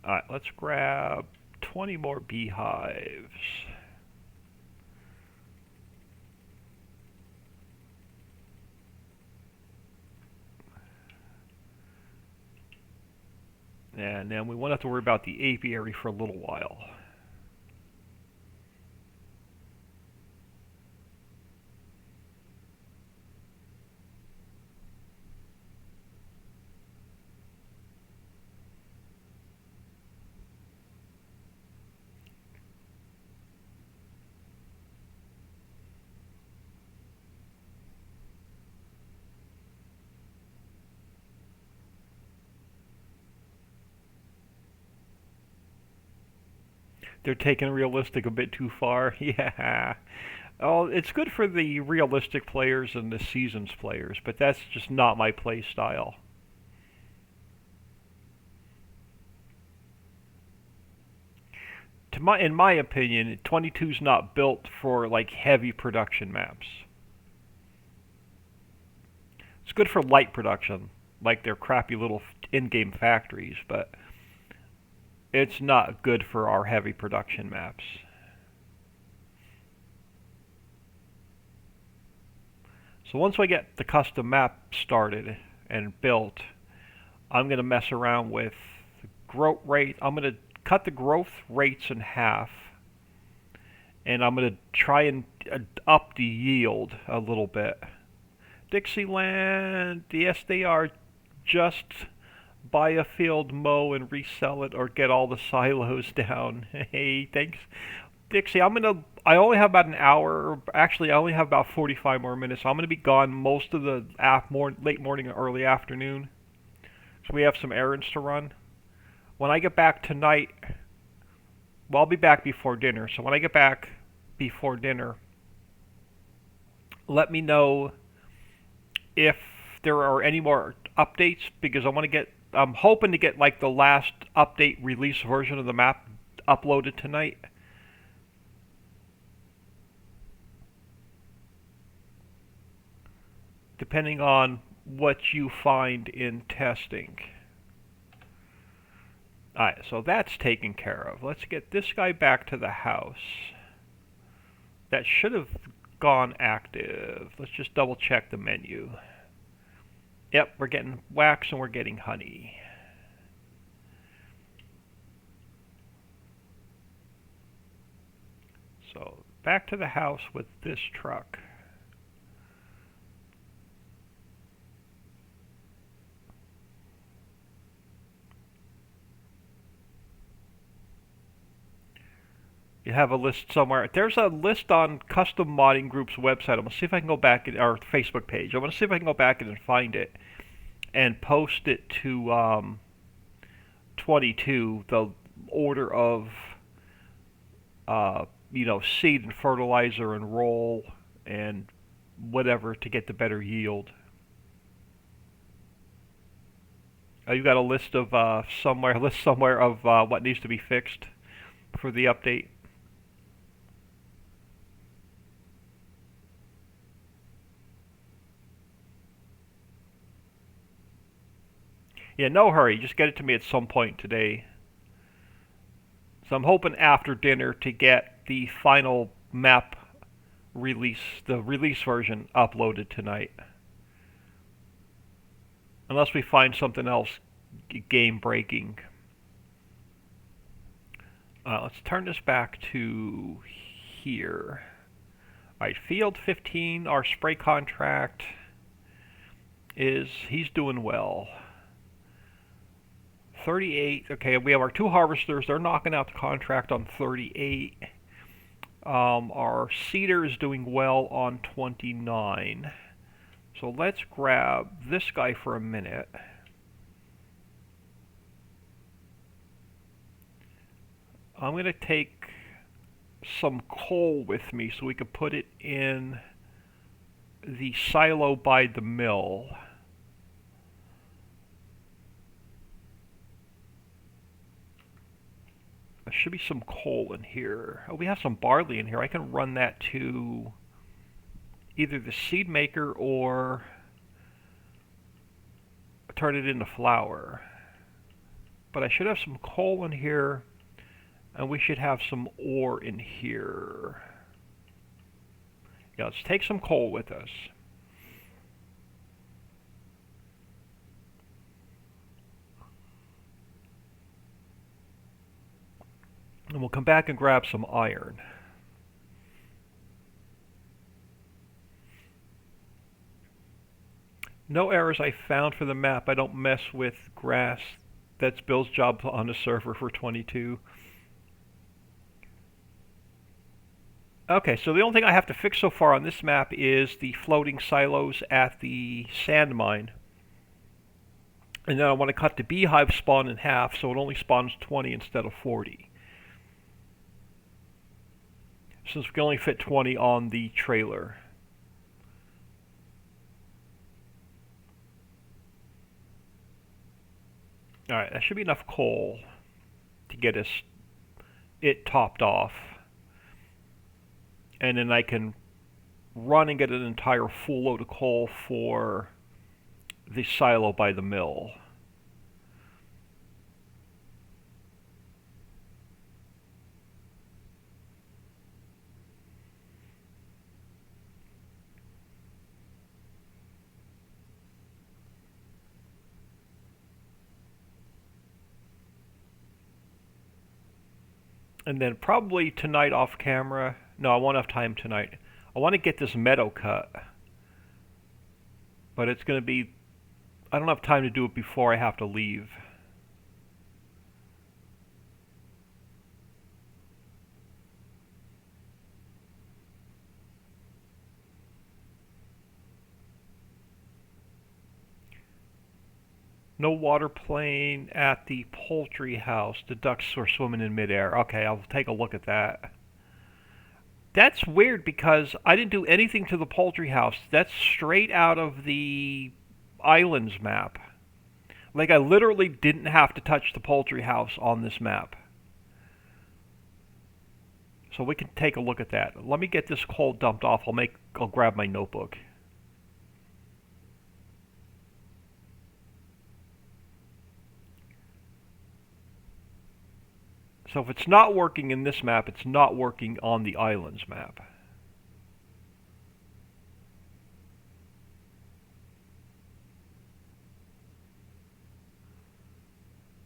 Alright, let's grab 20 more beehives. And then we won't have to worry about the apiary for a little while. They're taking realistic a bit too far. Yeah. Oh, it's good for the realistic players and the seasons players, but that's just not my play style. In my opinion, 22's not built for like heavy production maps. It's good for light production, like their crappy little in-game factories, but it's not good for our heavy production maps. So once I get the custom map started and built, I'm going to mess around with growth rate. I'm going to cut the growth rates in half, and I'm going to try and up the yield a little bit. Dixieland, yes, they are. Just buy a field, mow, and resell it, or get all the silos down. Hey, thanks, Dixie. I only have about an hour. Actually, I only have about 45 more minutes. So I'm gonna be gone most of the late morning and early afternoon. So we have some errands to run. When I get back tonight, well, I'll be back before dinner. So when I get back before dinner, let me know if there are any more updates, because I'm hoping to get like the last update release version of the map uploaded tonight. Depending on what you find in testing. Alright, so that's taken care of. Let's get this guy back to the house. That should have gone active. Let's just double check the menu. Yep, we're getting wax and we're getting honey. So back to the house with this truck. You have a list somewhere. There's a list on Custom Modding Group's website. I'm going to see if I can go back, our Facebook page. I'm going to see if I can go back and find it and post it to 22, the order of, seed and fertilizer and roll and whatever to get the better yield. You got a list of somewhere of what needs to be fixed for the update. Yeah, no hurry. Just get it to me at some point today. So I'm hoping after dinner to get the final map release, the release version, uploaded tonight. Unless we find something else game breaking. Let's turn this back to here. Alright, field 15, our spray contract he's doing well. 38, okay, we have our two harvesters. They're knocking out the contract on 38. Our seeder is doing well on 29. So let's grab this guy for a minute. I'm going to take some coal with me so we can put it in the silo by the mill. There should be some coal in here. Oh, we have some barley in here. I can run that to either the seed maker or turn it into flour. But I should have some coal in here, and we should have some ore in here. Yeah, let's take some coal with us. And we'll come back and grab some iron. No errors I found for the map. I don't mess with grass. That's Bill's job on the server for 22. Okay, so the only thing I have to fix so far on this map is the floating silos at the sand mine. And then I want to cut the beehive spawn in half so it only spawns 20 instead of 40. Since we can only fit 20 on the trailer. Alright, that should be enough coal to get it topped off. And then I can run and get an entire full load of coal for the silo by the mill. And then probably tonight off camera. No, I won't have time tonight. I want to get this meadow cut. But it's going to be... I don't have time to do it before I have to leave. No water plane at the poultry house. The ducks are swimming in midair. Okay, I'll take a look at that. That's weird because I didn't do anything to the poultry house. That's straight out of the islands map. Like I literally didn't have to touch the poultry house on this map. So we can take a look at that. Let me get this coal dumped off. I'll grab my notebook. So if it's not working in this map, it's not working on the islands map.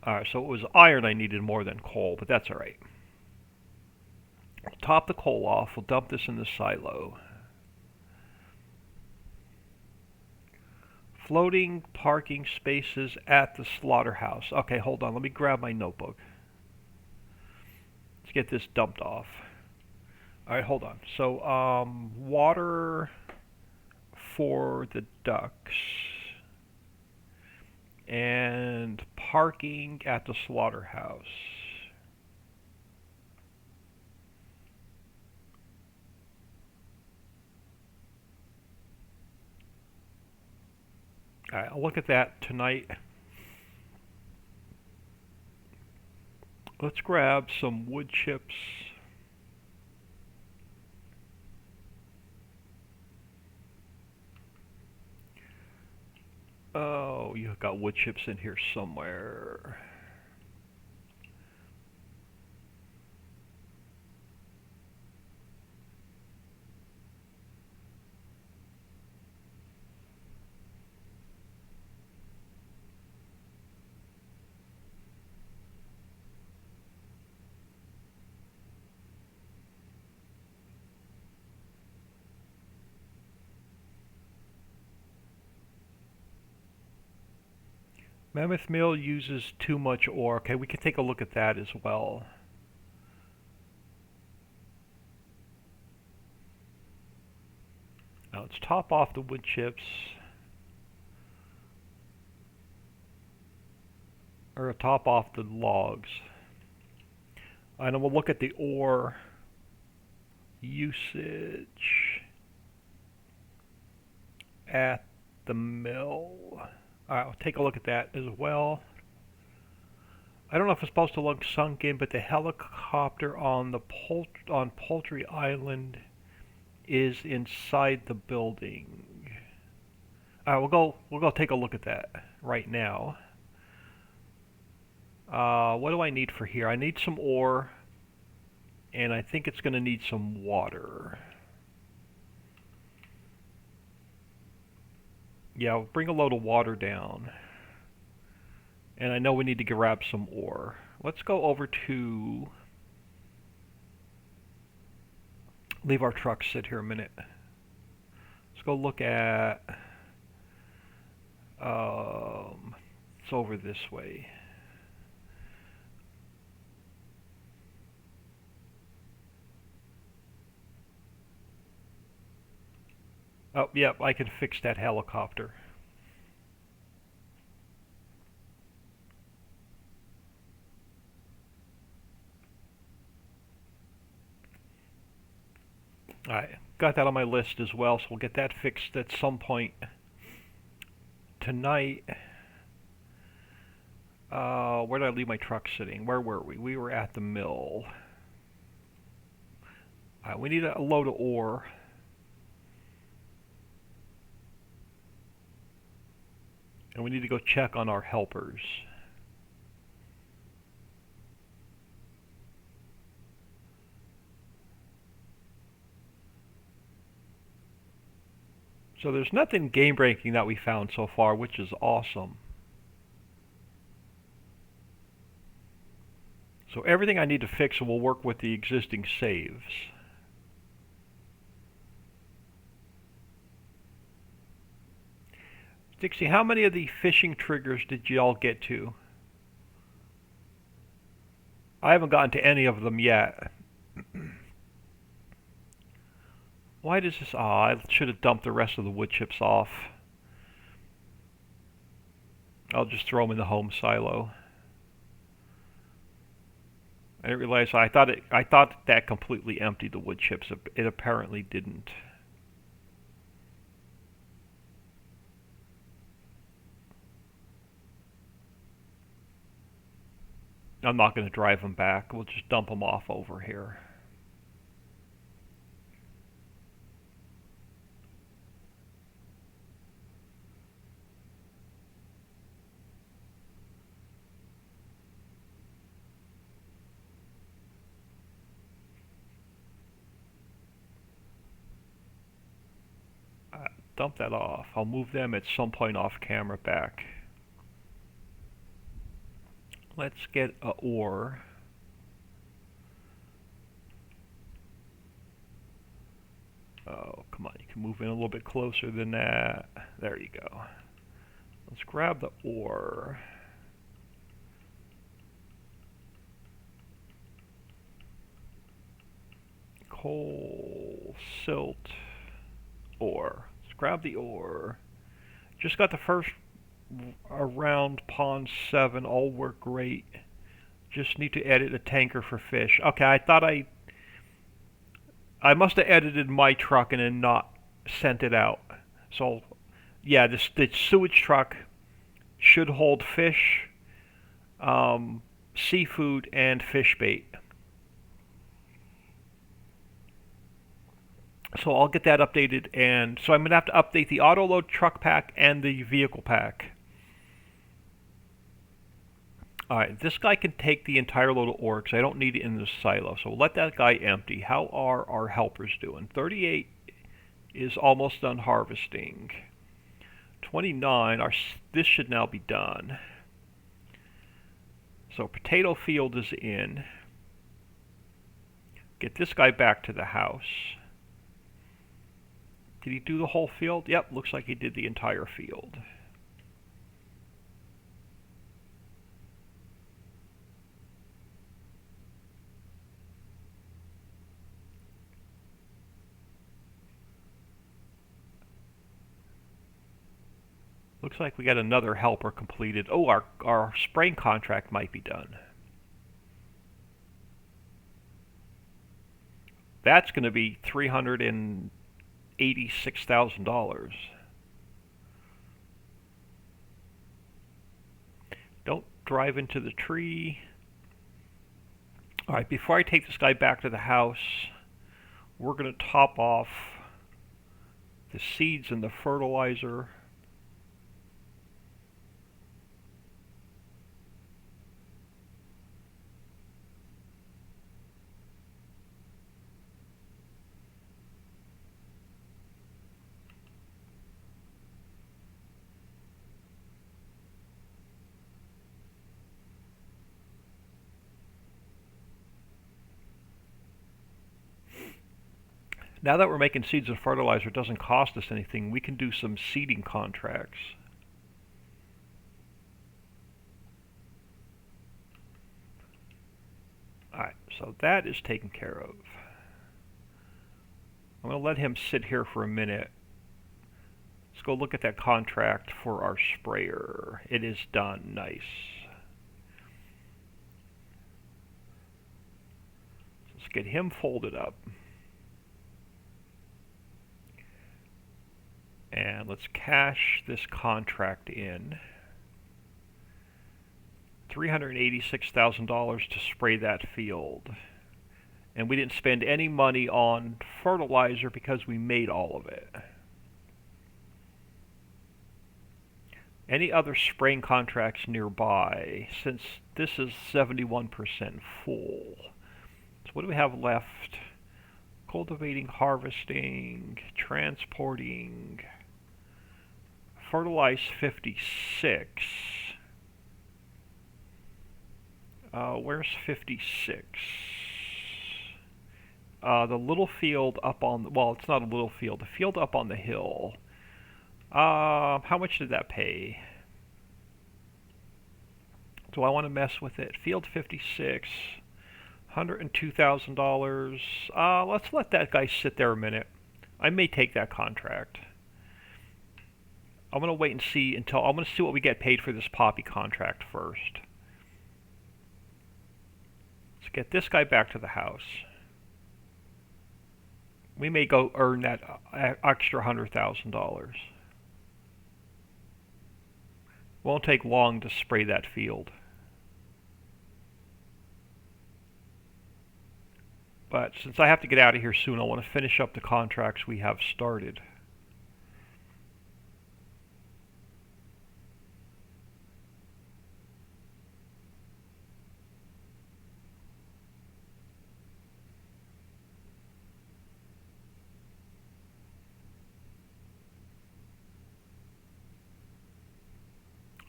Alright, so it was iron I needed more than coal, but that's alright. We'll top the coal off. We'll dump this in the silo. Floating parking spaces at the slaughterhouse. Okay, hold on. Let me grab my notebook. Let's get this dumped off. Alright, hold on. So, water for the ducks. And parking at the slaughterhouse. Alright, I'll look at that tonight. Let's grab some wood chips. Oh, you got wood chips in here somewhere. Mammoth Mill uses too much ore. Okay, we can take a look at that as well. Now let's top off the wood chips. Or top off the logs. And then we'll look at the ore usage at the mill. Alright, I'll take a look at that as well. I don't know if it's supposed to look sunk in, but the helicopter on the Poultry Island is inside the building. Alright, we'll go take a look at that right now. What do I need for here? I need some ore, and I think it's going to need some water. Yeah, I'll bring a load of water down. And I know we need to grab some ore. Let's go over to leave our truck sit here a minute. Let's go look at. It's over this way. Oh, yep, I can fix that helicopter. Alright, got that on my list as well, so we'll get that fixed at some point tonight. Where did I leave my truck sitting? Where were we? We were at the mill. Alright, we need a load of ore. And we need to go check on our helpers. So there's nothing game breaking that we found so far, which is awesome. So everything I need to fix will work with the existing saves. Dixie, how many of the fishing triggers did y'all get to? I haven't gotten to any of them yet. Why does this... I should have dumped the rest of the wood chips off. I'll just throw them in the home silo. I didn't realize... I thought that completely emptied the wood chips. It apparently didn't. I'm not going to drive them back. We'll just dump them off over here. Dump that off. I'll move them at some point off camera back. Let's get a ore. Oh, come on. You can move in a little bit closer than that. There you go. Let's grab the ore. Coal, silt, ore. Let's grab the ore. Just got the first around pond 7. All work great. Just need to edit a tanker for fish. Okay, I thought I must have edited my truck and then not sent it out. So, yeah, the sewage truck should hold fish, seafood, and fish bait. So I'll get that updated, and so I'm going to have to update the auto load truck pack and the vehicle pack. Alright, this guy can take the entire load of ore because I don't need it in the silo. So we'll let that guy empty. How are our helpers doing? 38 is almost done harvesting. 29, this should now be done. So potato field is in. Get this guy back to the house. Did he do the whole field? Yep, looks like he did the entire field. Looks like we got another helper completed. Oh, our spraying contract might be done. That's going to be $386,000. Don't drive into the tree. Alright, before I take this guy back to the house, we're going to top off the seeds and the fertilizer. Now that we're making seeds and fertilizer, it doesn't cost us anything. We can do some seeding contracts. Alright, so that is taken care of. I'm going to let him sit here for a minute. Let's go look at that contract for our sprayer. It is done. Nice. Let's get him folded up. And let's cash this contract in. $386,000 to spray that field. And we didn't spend any money on fertilizer because we made all of it. Any other spraying contracts nearby, since this is 71% full. So what do we have left? Cultivating, harvesting, transporting, fertilize 56. Where's 56? The little field up on, well, it's not a little field, the field up on the hill. How much did that pay? Do I want to mess with it? Field 56, $102,000. Let's let that guy sit there a minute. I may take that contract. I'm going to wait and see until, I'm going to see what we get paid for this poppy contract first. Let's get this guy back to the house. We may go earn that extra $100,000. Won't take long to spray that field. But since I have to get out of here soon, I want to finish up the contracts we have started.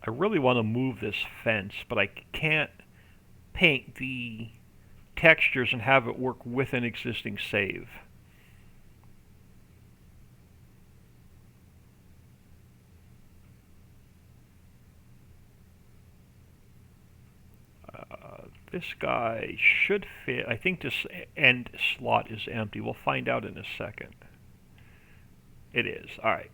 I really want to move this fence, but I can't paint the textures and have it work with an existing save. This guy should fit. I think this end slot is empty. We'll find out in a second. It is. All right.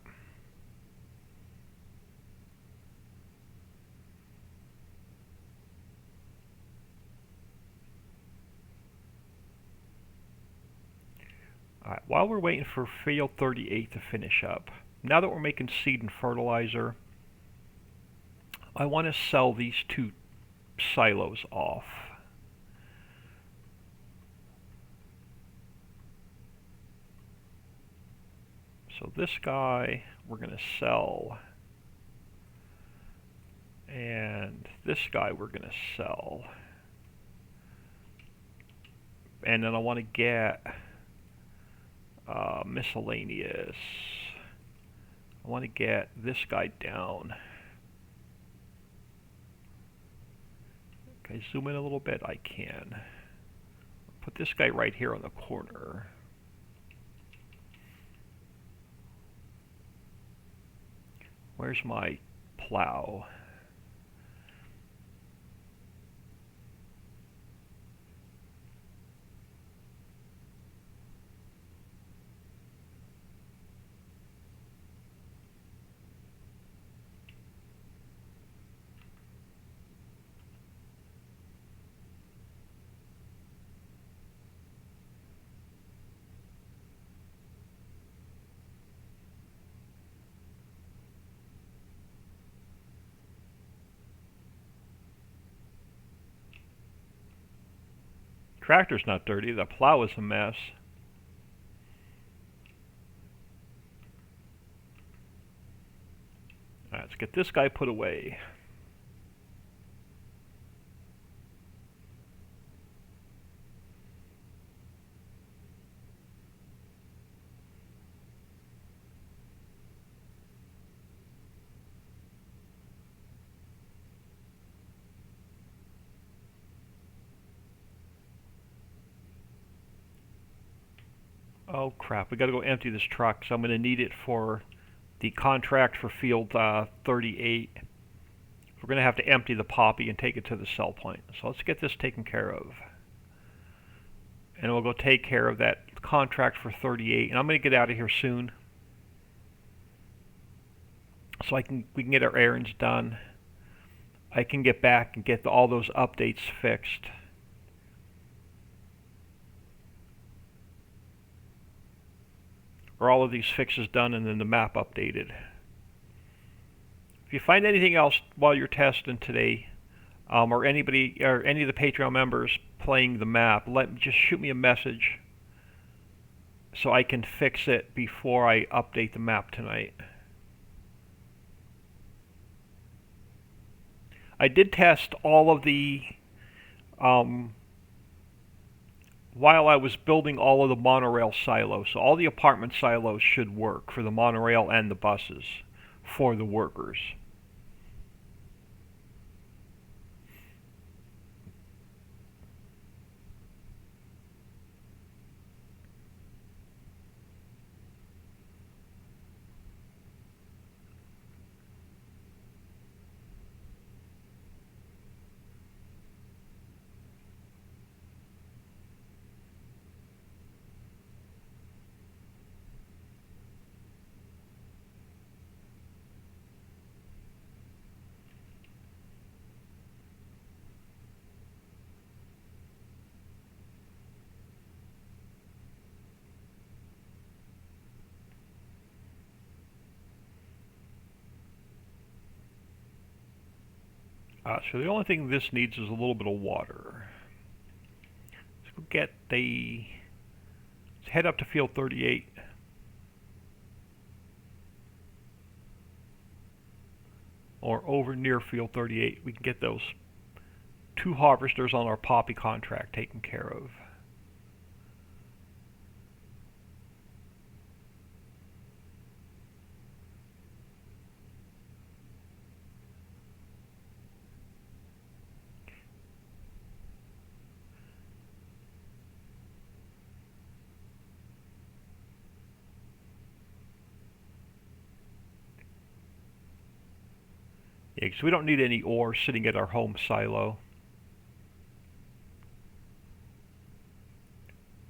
Alright, while we're waiting for field 38 to finish up, now that we're making seed and fertilizer, I want to sell these two silos off. So this guy we're going to sell, and this guy we're going to sell. And then I want to get miscellaneous. I want to get this guy down. Can I zoom in a little bit? I can. Put this guy right here on the corner. Where's my plow? Tractor's not dirty, the plow is a mess. Alright, let's get this guy put away. Oh crap, we gotta go empty this truck, so I'm gonna need it for the contract for field 38. We're gonna have to empty the poppy and take it to the sell point. So let's get this taken care of. And we'll go take care of that contract for 38. And I'm gonna get out of here soon, so we can get our errands done. I can get back and get all those updates fixed. Or all of these fixes done and then the map updated. If you find anything else while you're testing today, or anybody or any of the Patreon members playing the map, just shoot me a message so I can fix it before I update the map tonight. I did test all of the while I was building all of the monorail silos. So all the apartment silos should work for the monorail and the buses for the workers. So the only thing this needs is a little bit of water. Let's go get let's head up to field 38. Or over near field 38. We can get those 2 harvesters on our poppy contract taken care of. Yeah, because we don't need any ore sitting at our home silo.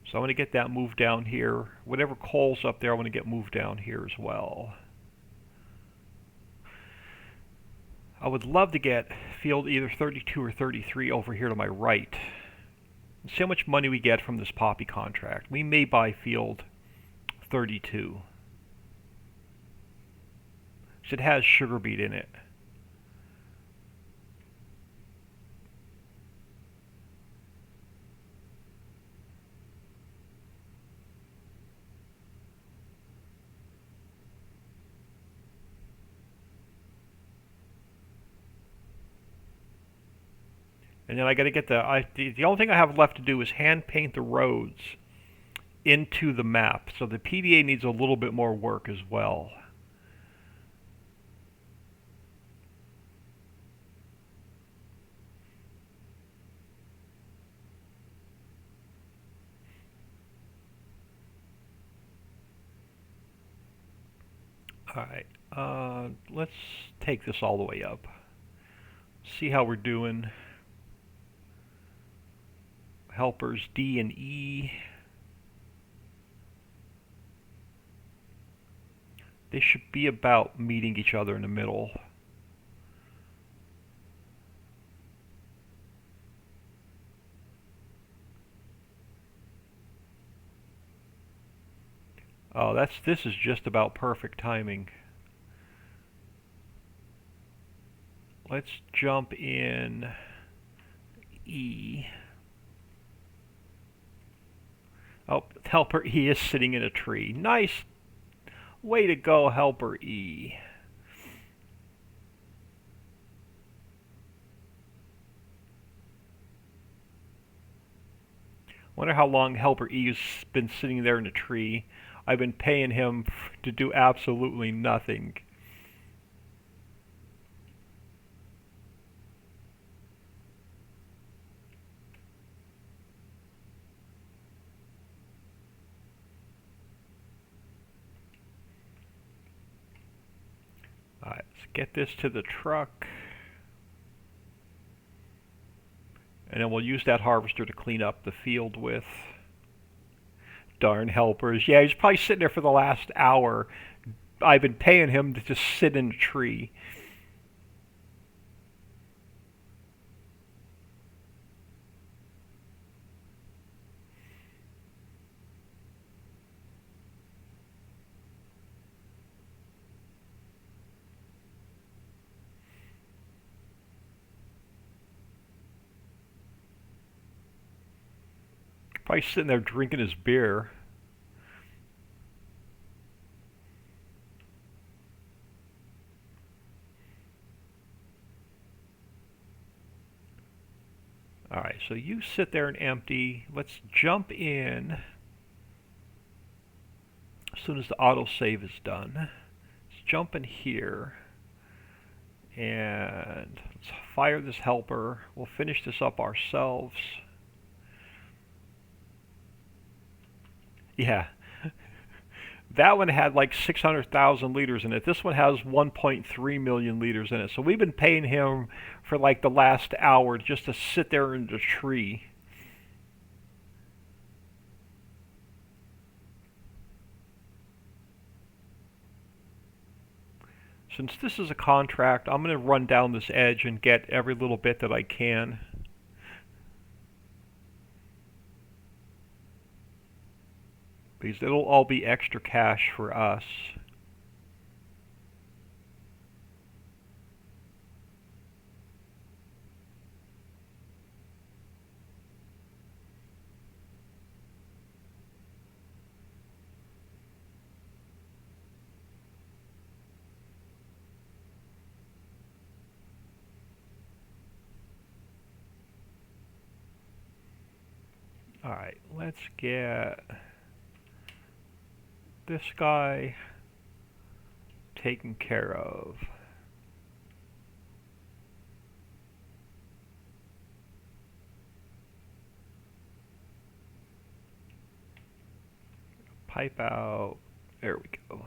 So I'm going to get that moved down here. Whatever coal's up there, I want to get moved down here as well. I would love to get field either 32 or 33 over here to my right. And see how much money we get from this poppy contract. We may buy field 32. It has sugar beet in it. And then I got to get the only thing I have left to do is hand paint the roads into the map. So the PDA needs a little bit more work as well. Alright, let's take this all the way up. See how we're doing. Helpers D and E. They should be about meeting each other in the middle. Oh, this is just about perfect timing. Let's jump in E. Oh, Helper E is sitting in a tree. Nice. Way to go, Helper E. Wonder how long Helper E has been sitting there in a tree. I've been paying him to do absolutely nothing. Let's get this to the truck. And then we'll use that harvester to clean up the field with. Darn helpers. Yeah, he's probably sitting there for the last hour. I've been paying him to just sit in a tree. Probably sitting there drinking his beer. Alright, so you sit there and empty. Let's jump in as soon as the autosave is done. Let's jump in here. And let's fire this helper. We'll finish this up ourselves. Yeah. That one had like 600,000 liters in it. This one has 1.3 million liters in it. So we've been paying him for like the last hour just to sit there in the tree. Since this is a contract, I'm going to run down this edge and get every little bit that I can. Because it'll all be extra cash for us. Alright, let's get this guy taken care of. Pipe out. There we go.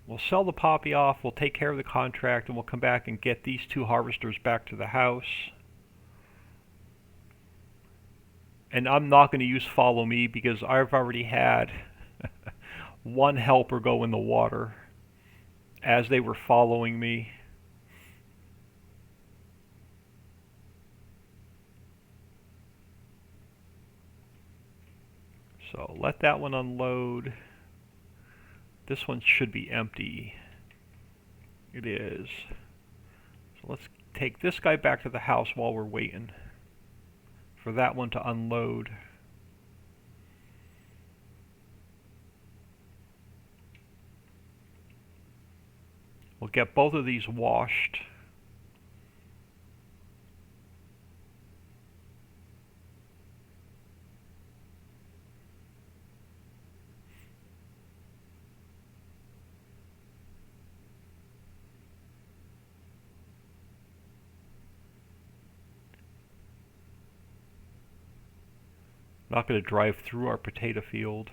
We'll sell the poppy off, we'll take care of the contract, and we'll come back and get these two harvesters back to the house. And I'm not going to use follow me because I've already had one helper go in the water as they were following me. So let that one unload. This one should be empty. It is. So let's take this guy back to the house while we're waiting for that one to unload. We'll get both of these washed. Not going to drive through our potato field.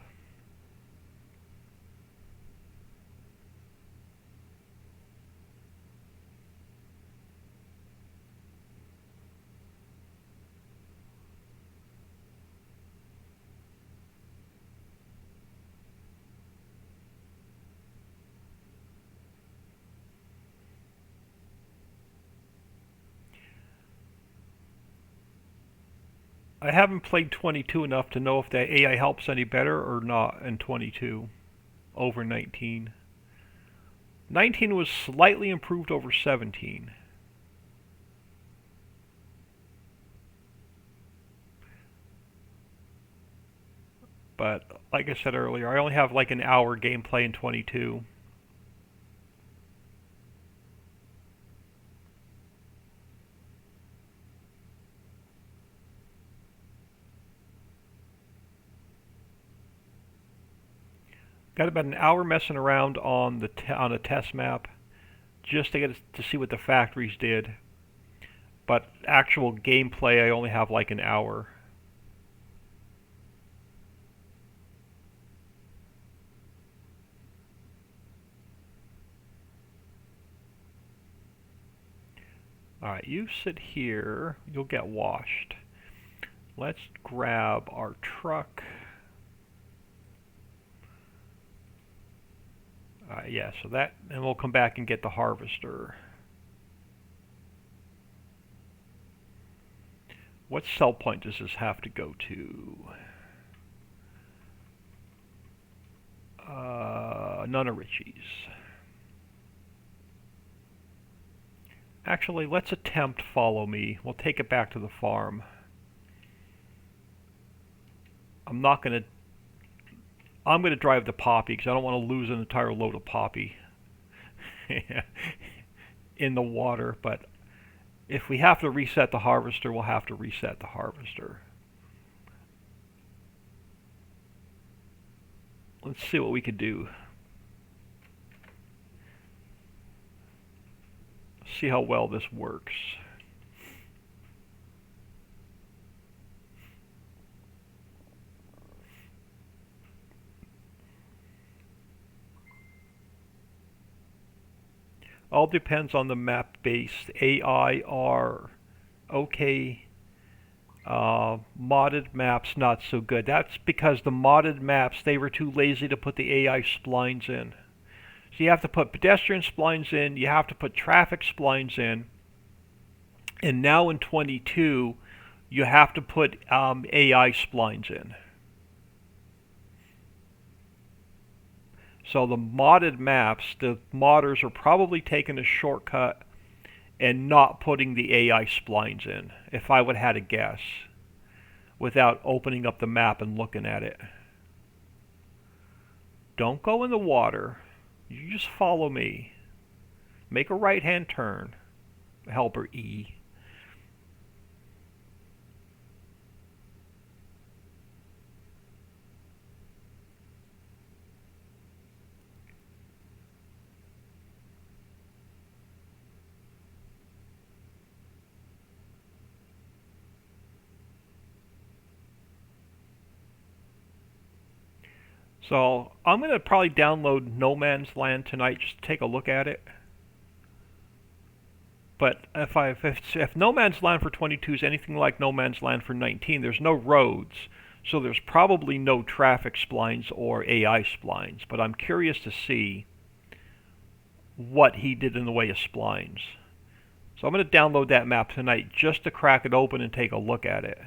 I haven't played 22 enough to know if the AI helps any better or not in 22 over 19. 19 was slightly improved over 17. But like I said earlier, I only have like an hour gameplay in 22. Got about an hour messing around on the on a test map just to get to see what the factories did. But actual gameplay, I only have like an hour. Alright, you sit here. You'll get washed. Let's grab our truck. Yeah, so that, and we'll come back and get the harvester. What sell point does this have to go to? None of Richie's. Actually, let's attempt follow me. We'll take it back to the farm. I'm going to drive the poppy because I don't want to lose an entire load of poppy in the water. But if we have to reset the harvester, we'll have to reset the harvester. Let's see what we could do. See how well this works. All depends on the map-based AI are okay. Modded maps not so good. That's because the modded maps, they were too lazy to put the AI splines in. So you have to put pedestrian splines in, you have to put traffic splines in, and now in 22 you have to put AI splines in. So the modded maps, the modders are probably taking a shortcut and not putting the AI splines in, if I would have had a guess, without opening up the map and looking at it. Don't go in the water. You just follow me. Make a right-hand turn. Helper E. So I'm going to probably download No Man's Land tonight just to take a look at it. But if No Man's Land for 22 is anything like No Man's Land for 19, there's no roads, so there's probably no traffic splines or AI splines. But I'm curious to see what he did in the way of splines. So I'm going to download that map tonight just to crack it open and take a look at it.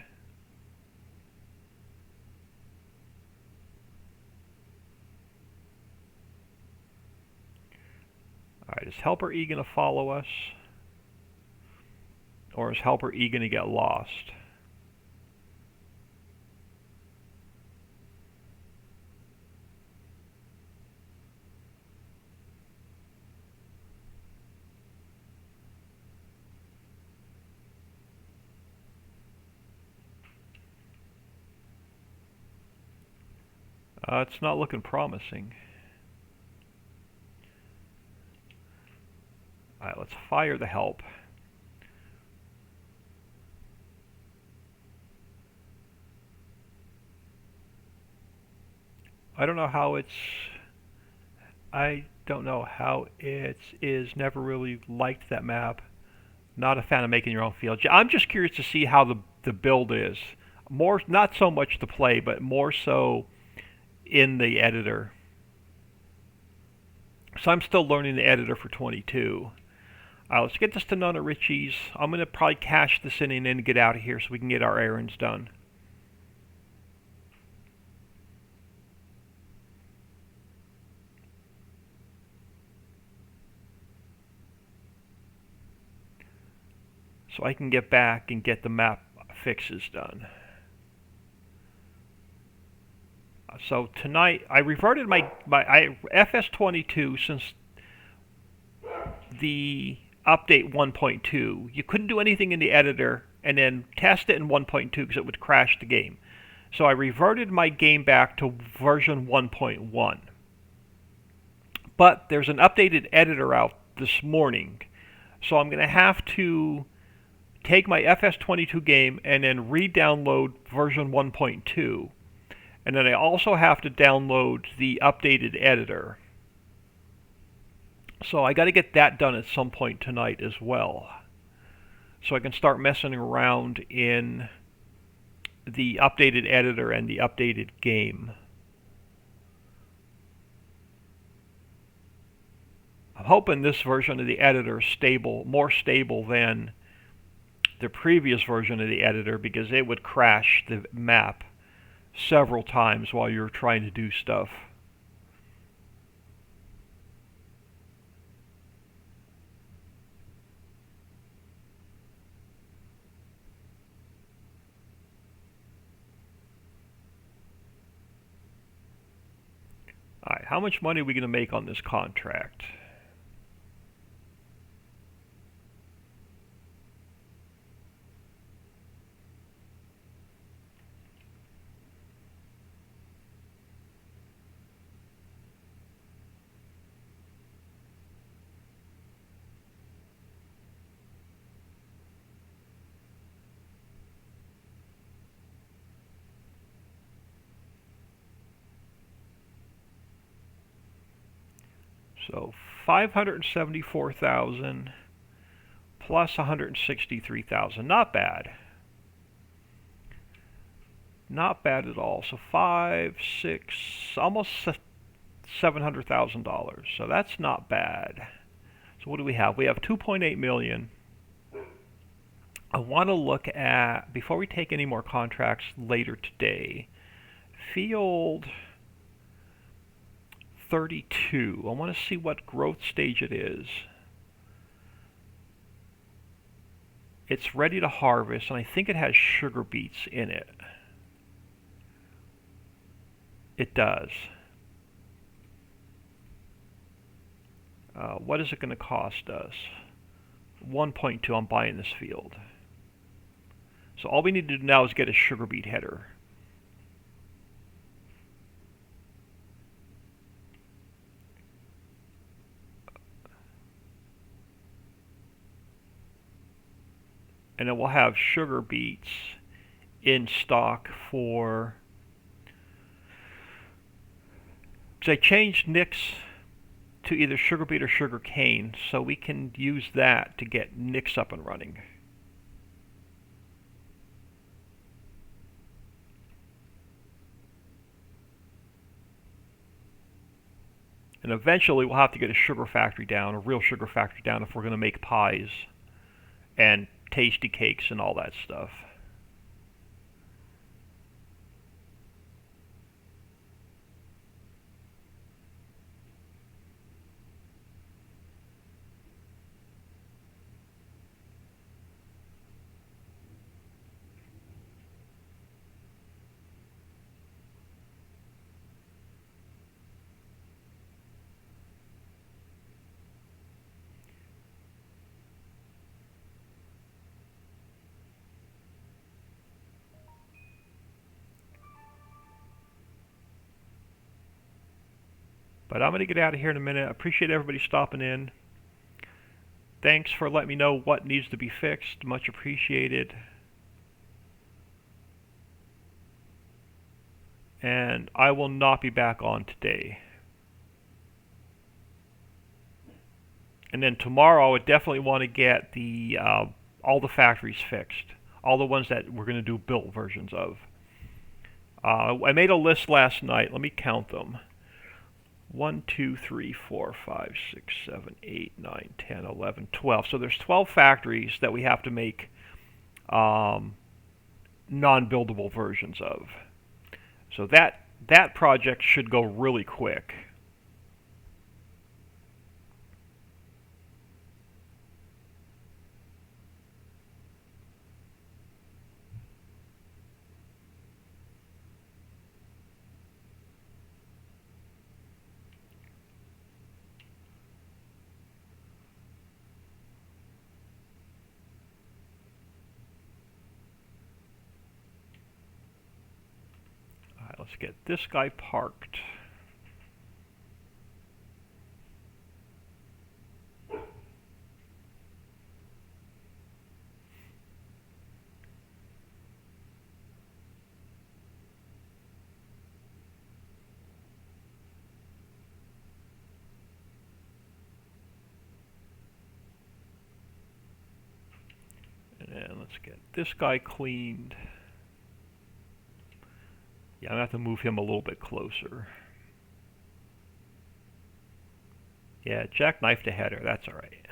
Alright, is Helper E going to follow us? Or is Helper E going to get lost? It's not looking promising. Alright, let's fire the help. I don't know how it is. Never really liked that map. Not a fan of making your own field. I'm just curious to see how the build is. More, not so much the play, but more so in the editor. So I'm still learning the editor for 22. Let's get this to None of Richie's. I'm going to probably cash this in and then get out of here so we can get our errands done. So I can get back and get the map fixes done. So tonight, I reverted my FS22 since the update 1.2. You couldn't do anything in the editor and then test it in 1.2 because it would crash the game. So I reverted my game back to version 1.1. But there's an updated editor out this morning. So I'm going to have to take my FS22 game and then re-download version 1.2. And then I also have to download the updated editor. So I got to get that done at some point tonight as well. so I can start messing around in the updated editor and the updated game. I'm hoping this version of the editor is stable, more stable than the previous version of the editor, because it would crash the map several times while you're trying to do stuff. Alright, how much money are we going to make on this contract? So 574,000 plus 163,000. Not bad. Not bad at all. So 5, 6, almost $700,000. So that's not bad. So what do we have? We have 2.8 million. I want to look at, before we take any more contracts later today, field 32. I want to see what growth stage it is. It's ready to harvest, and I think it has sugar beets in it. It does. What is it going to cost us? 1.2. I'm buying this field. So all we need to do now is get a sugar beet header. And then we'll have sugar beets in stock for... So I changed Nix to either sugar beet or sugar cane, so we can use that to get Nix up and running. And eventually we'll have to get a sugar factory down, a real sugar factory down, if we're going to make pies and tasty cakes and all that stuff. But I'm going to get out of here in a minute. I appreciate everybody stopping in. Thanks for letting me know what needs to be fixed. Much appreciated. And I will not be back on today. And then tomorrow I would definitely want to get the all the factories fixed. All the ones that we're going to do built versions of. I made a list last night. Let me count them. 1, 2, 3, 4, 5, 6, 7, 8, 9, 10, 11, 12. So there's 12 factories that we have to make non-buildable versions of. So that project should go really quick. All right, let's get this guy parked. Let's get this guy cleaned. Yeah, I'm going to have to move him a little bit closer. Yeah, jackknifed a header. That's all right.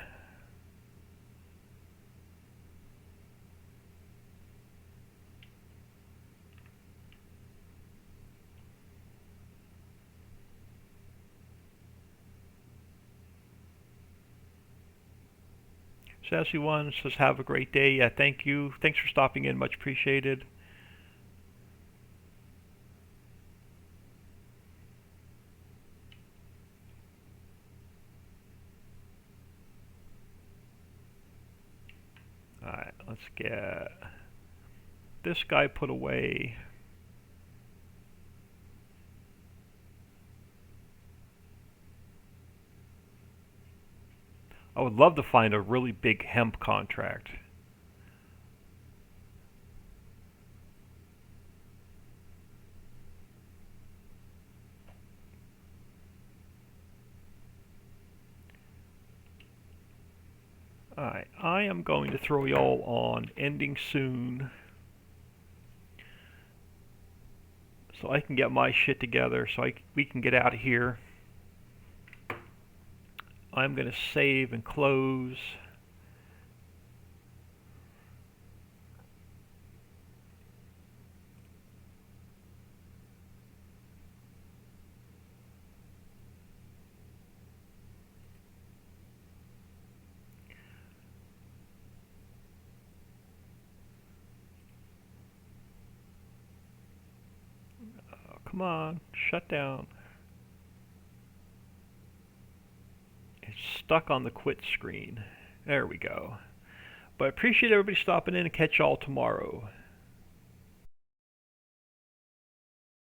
Sassy1 says, have a great day. Yeah, thank you. Thanks for stopping in. Much appreciated. Alright, let's get this guy put away. I would love to find a really big hemp contract. Alright, I am going to throw y'all on ending soon so I can get my shit together so we can get out of here. I'm going to save and close. Oh, come on, shut down. It's stuck on the quit screen. There we go. But I appreciate everybody stopping in and catch y'all tomorrow.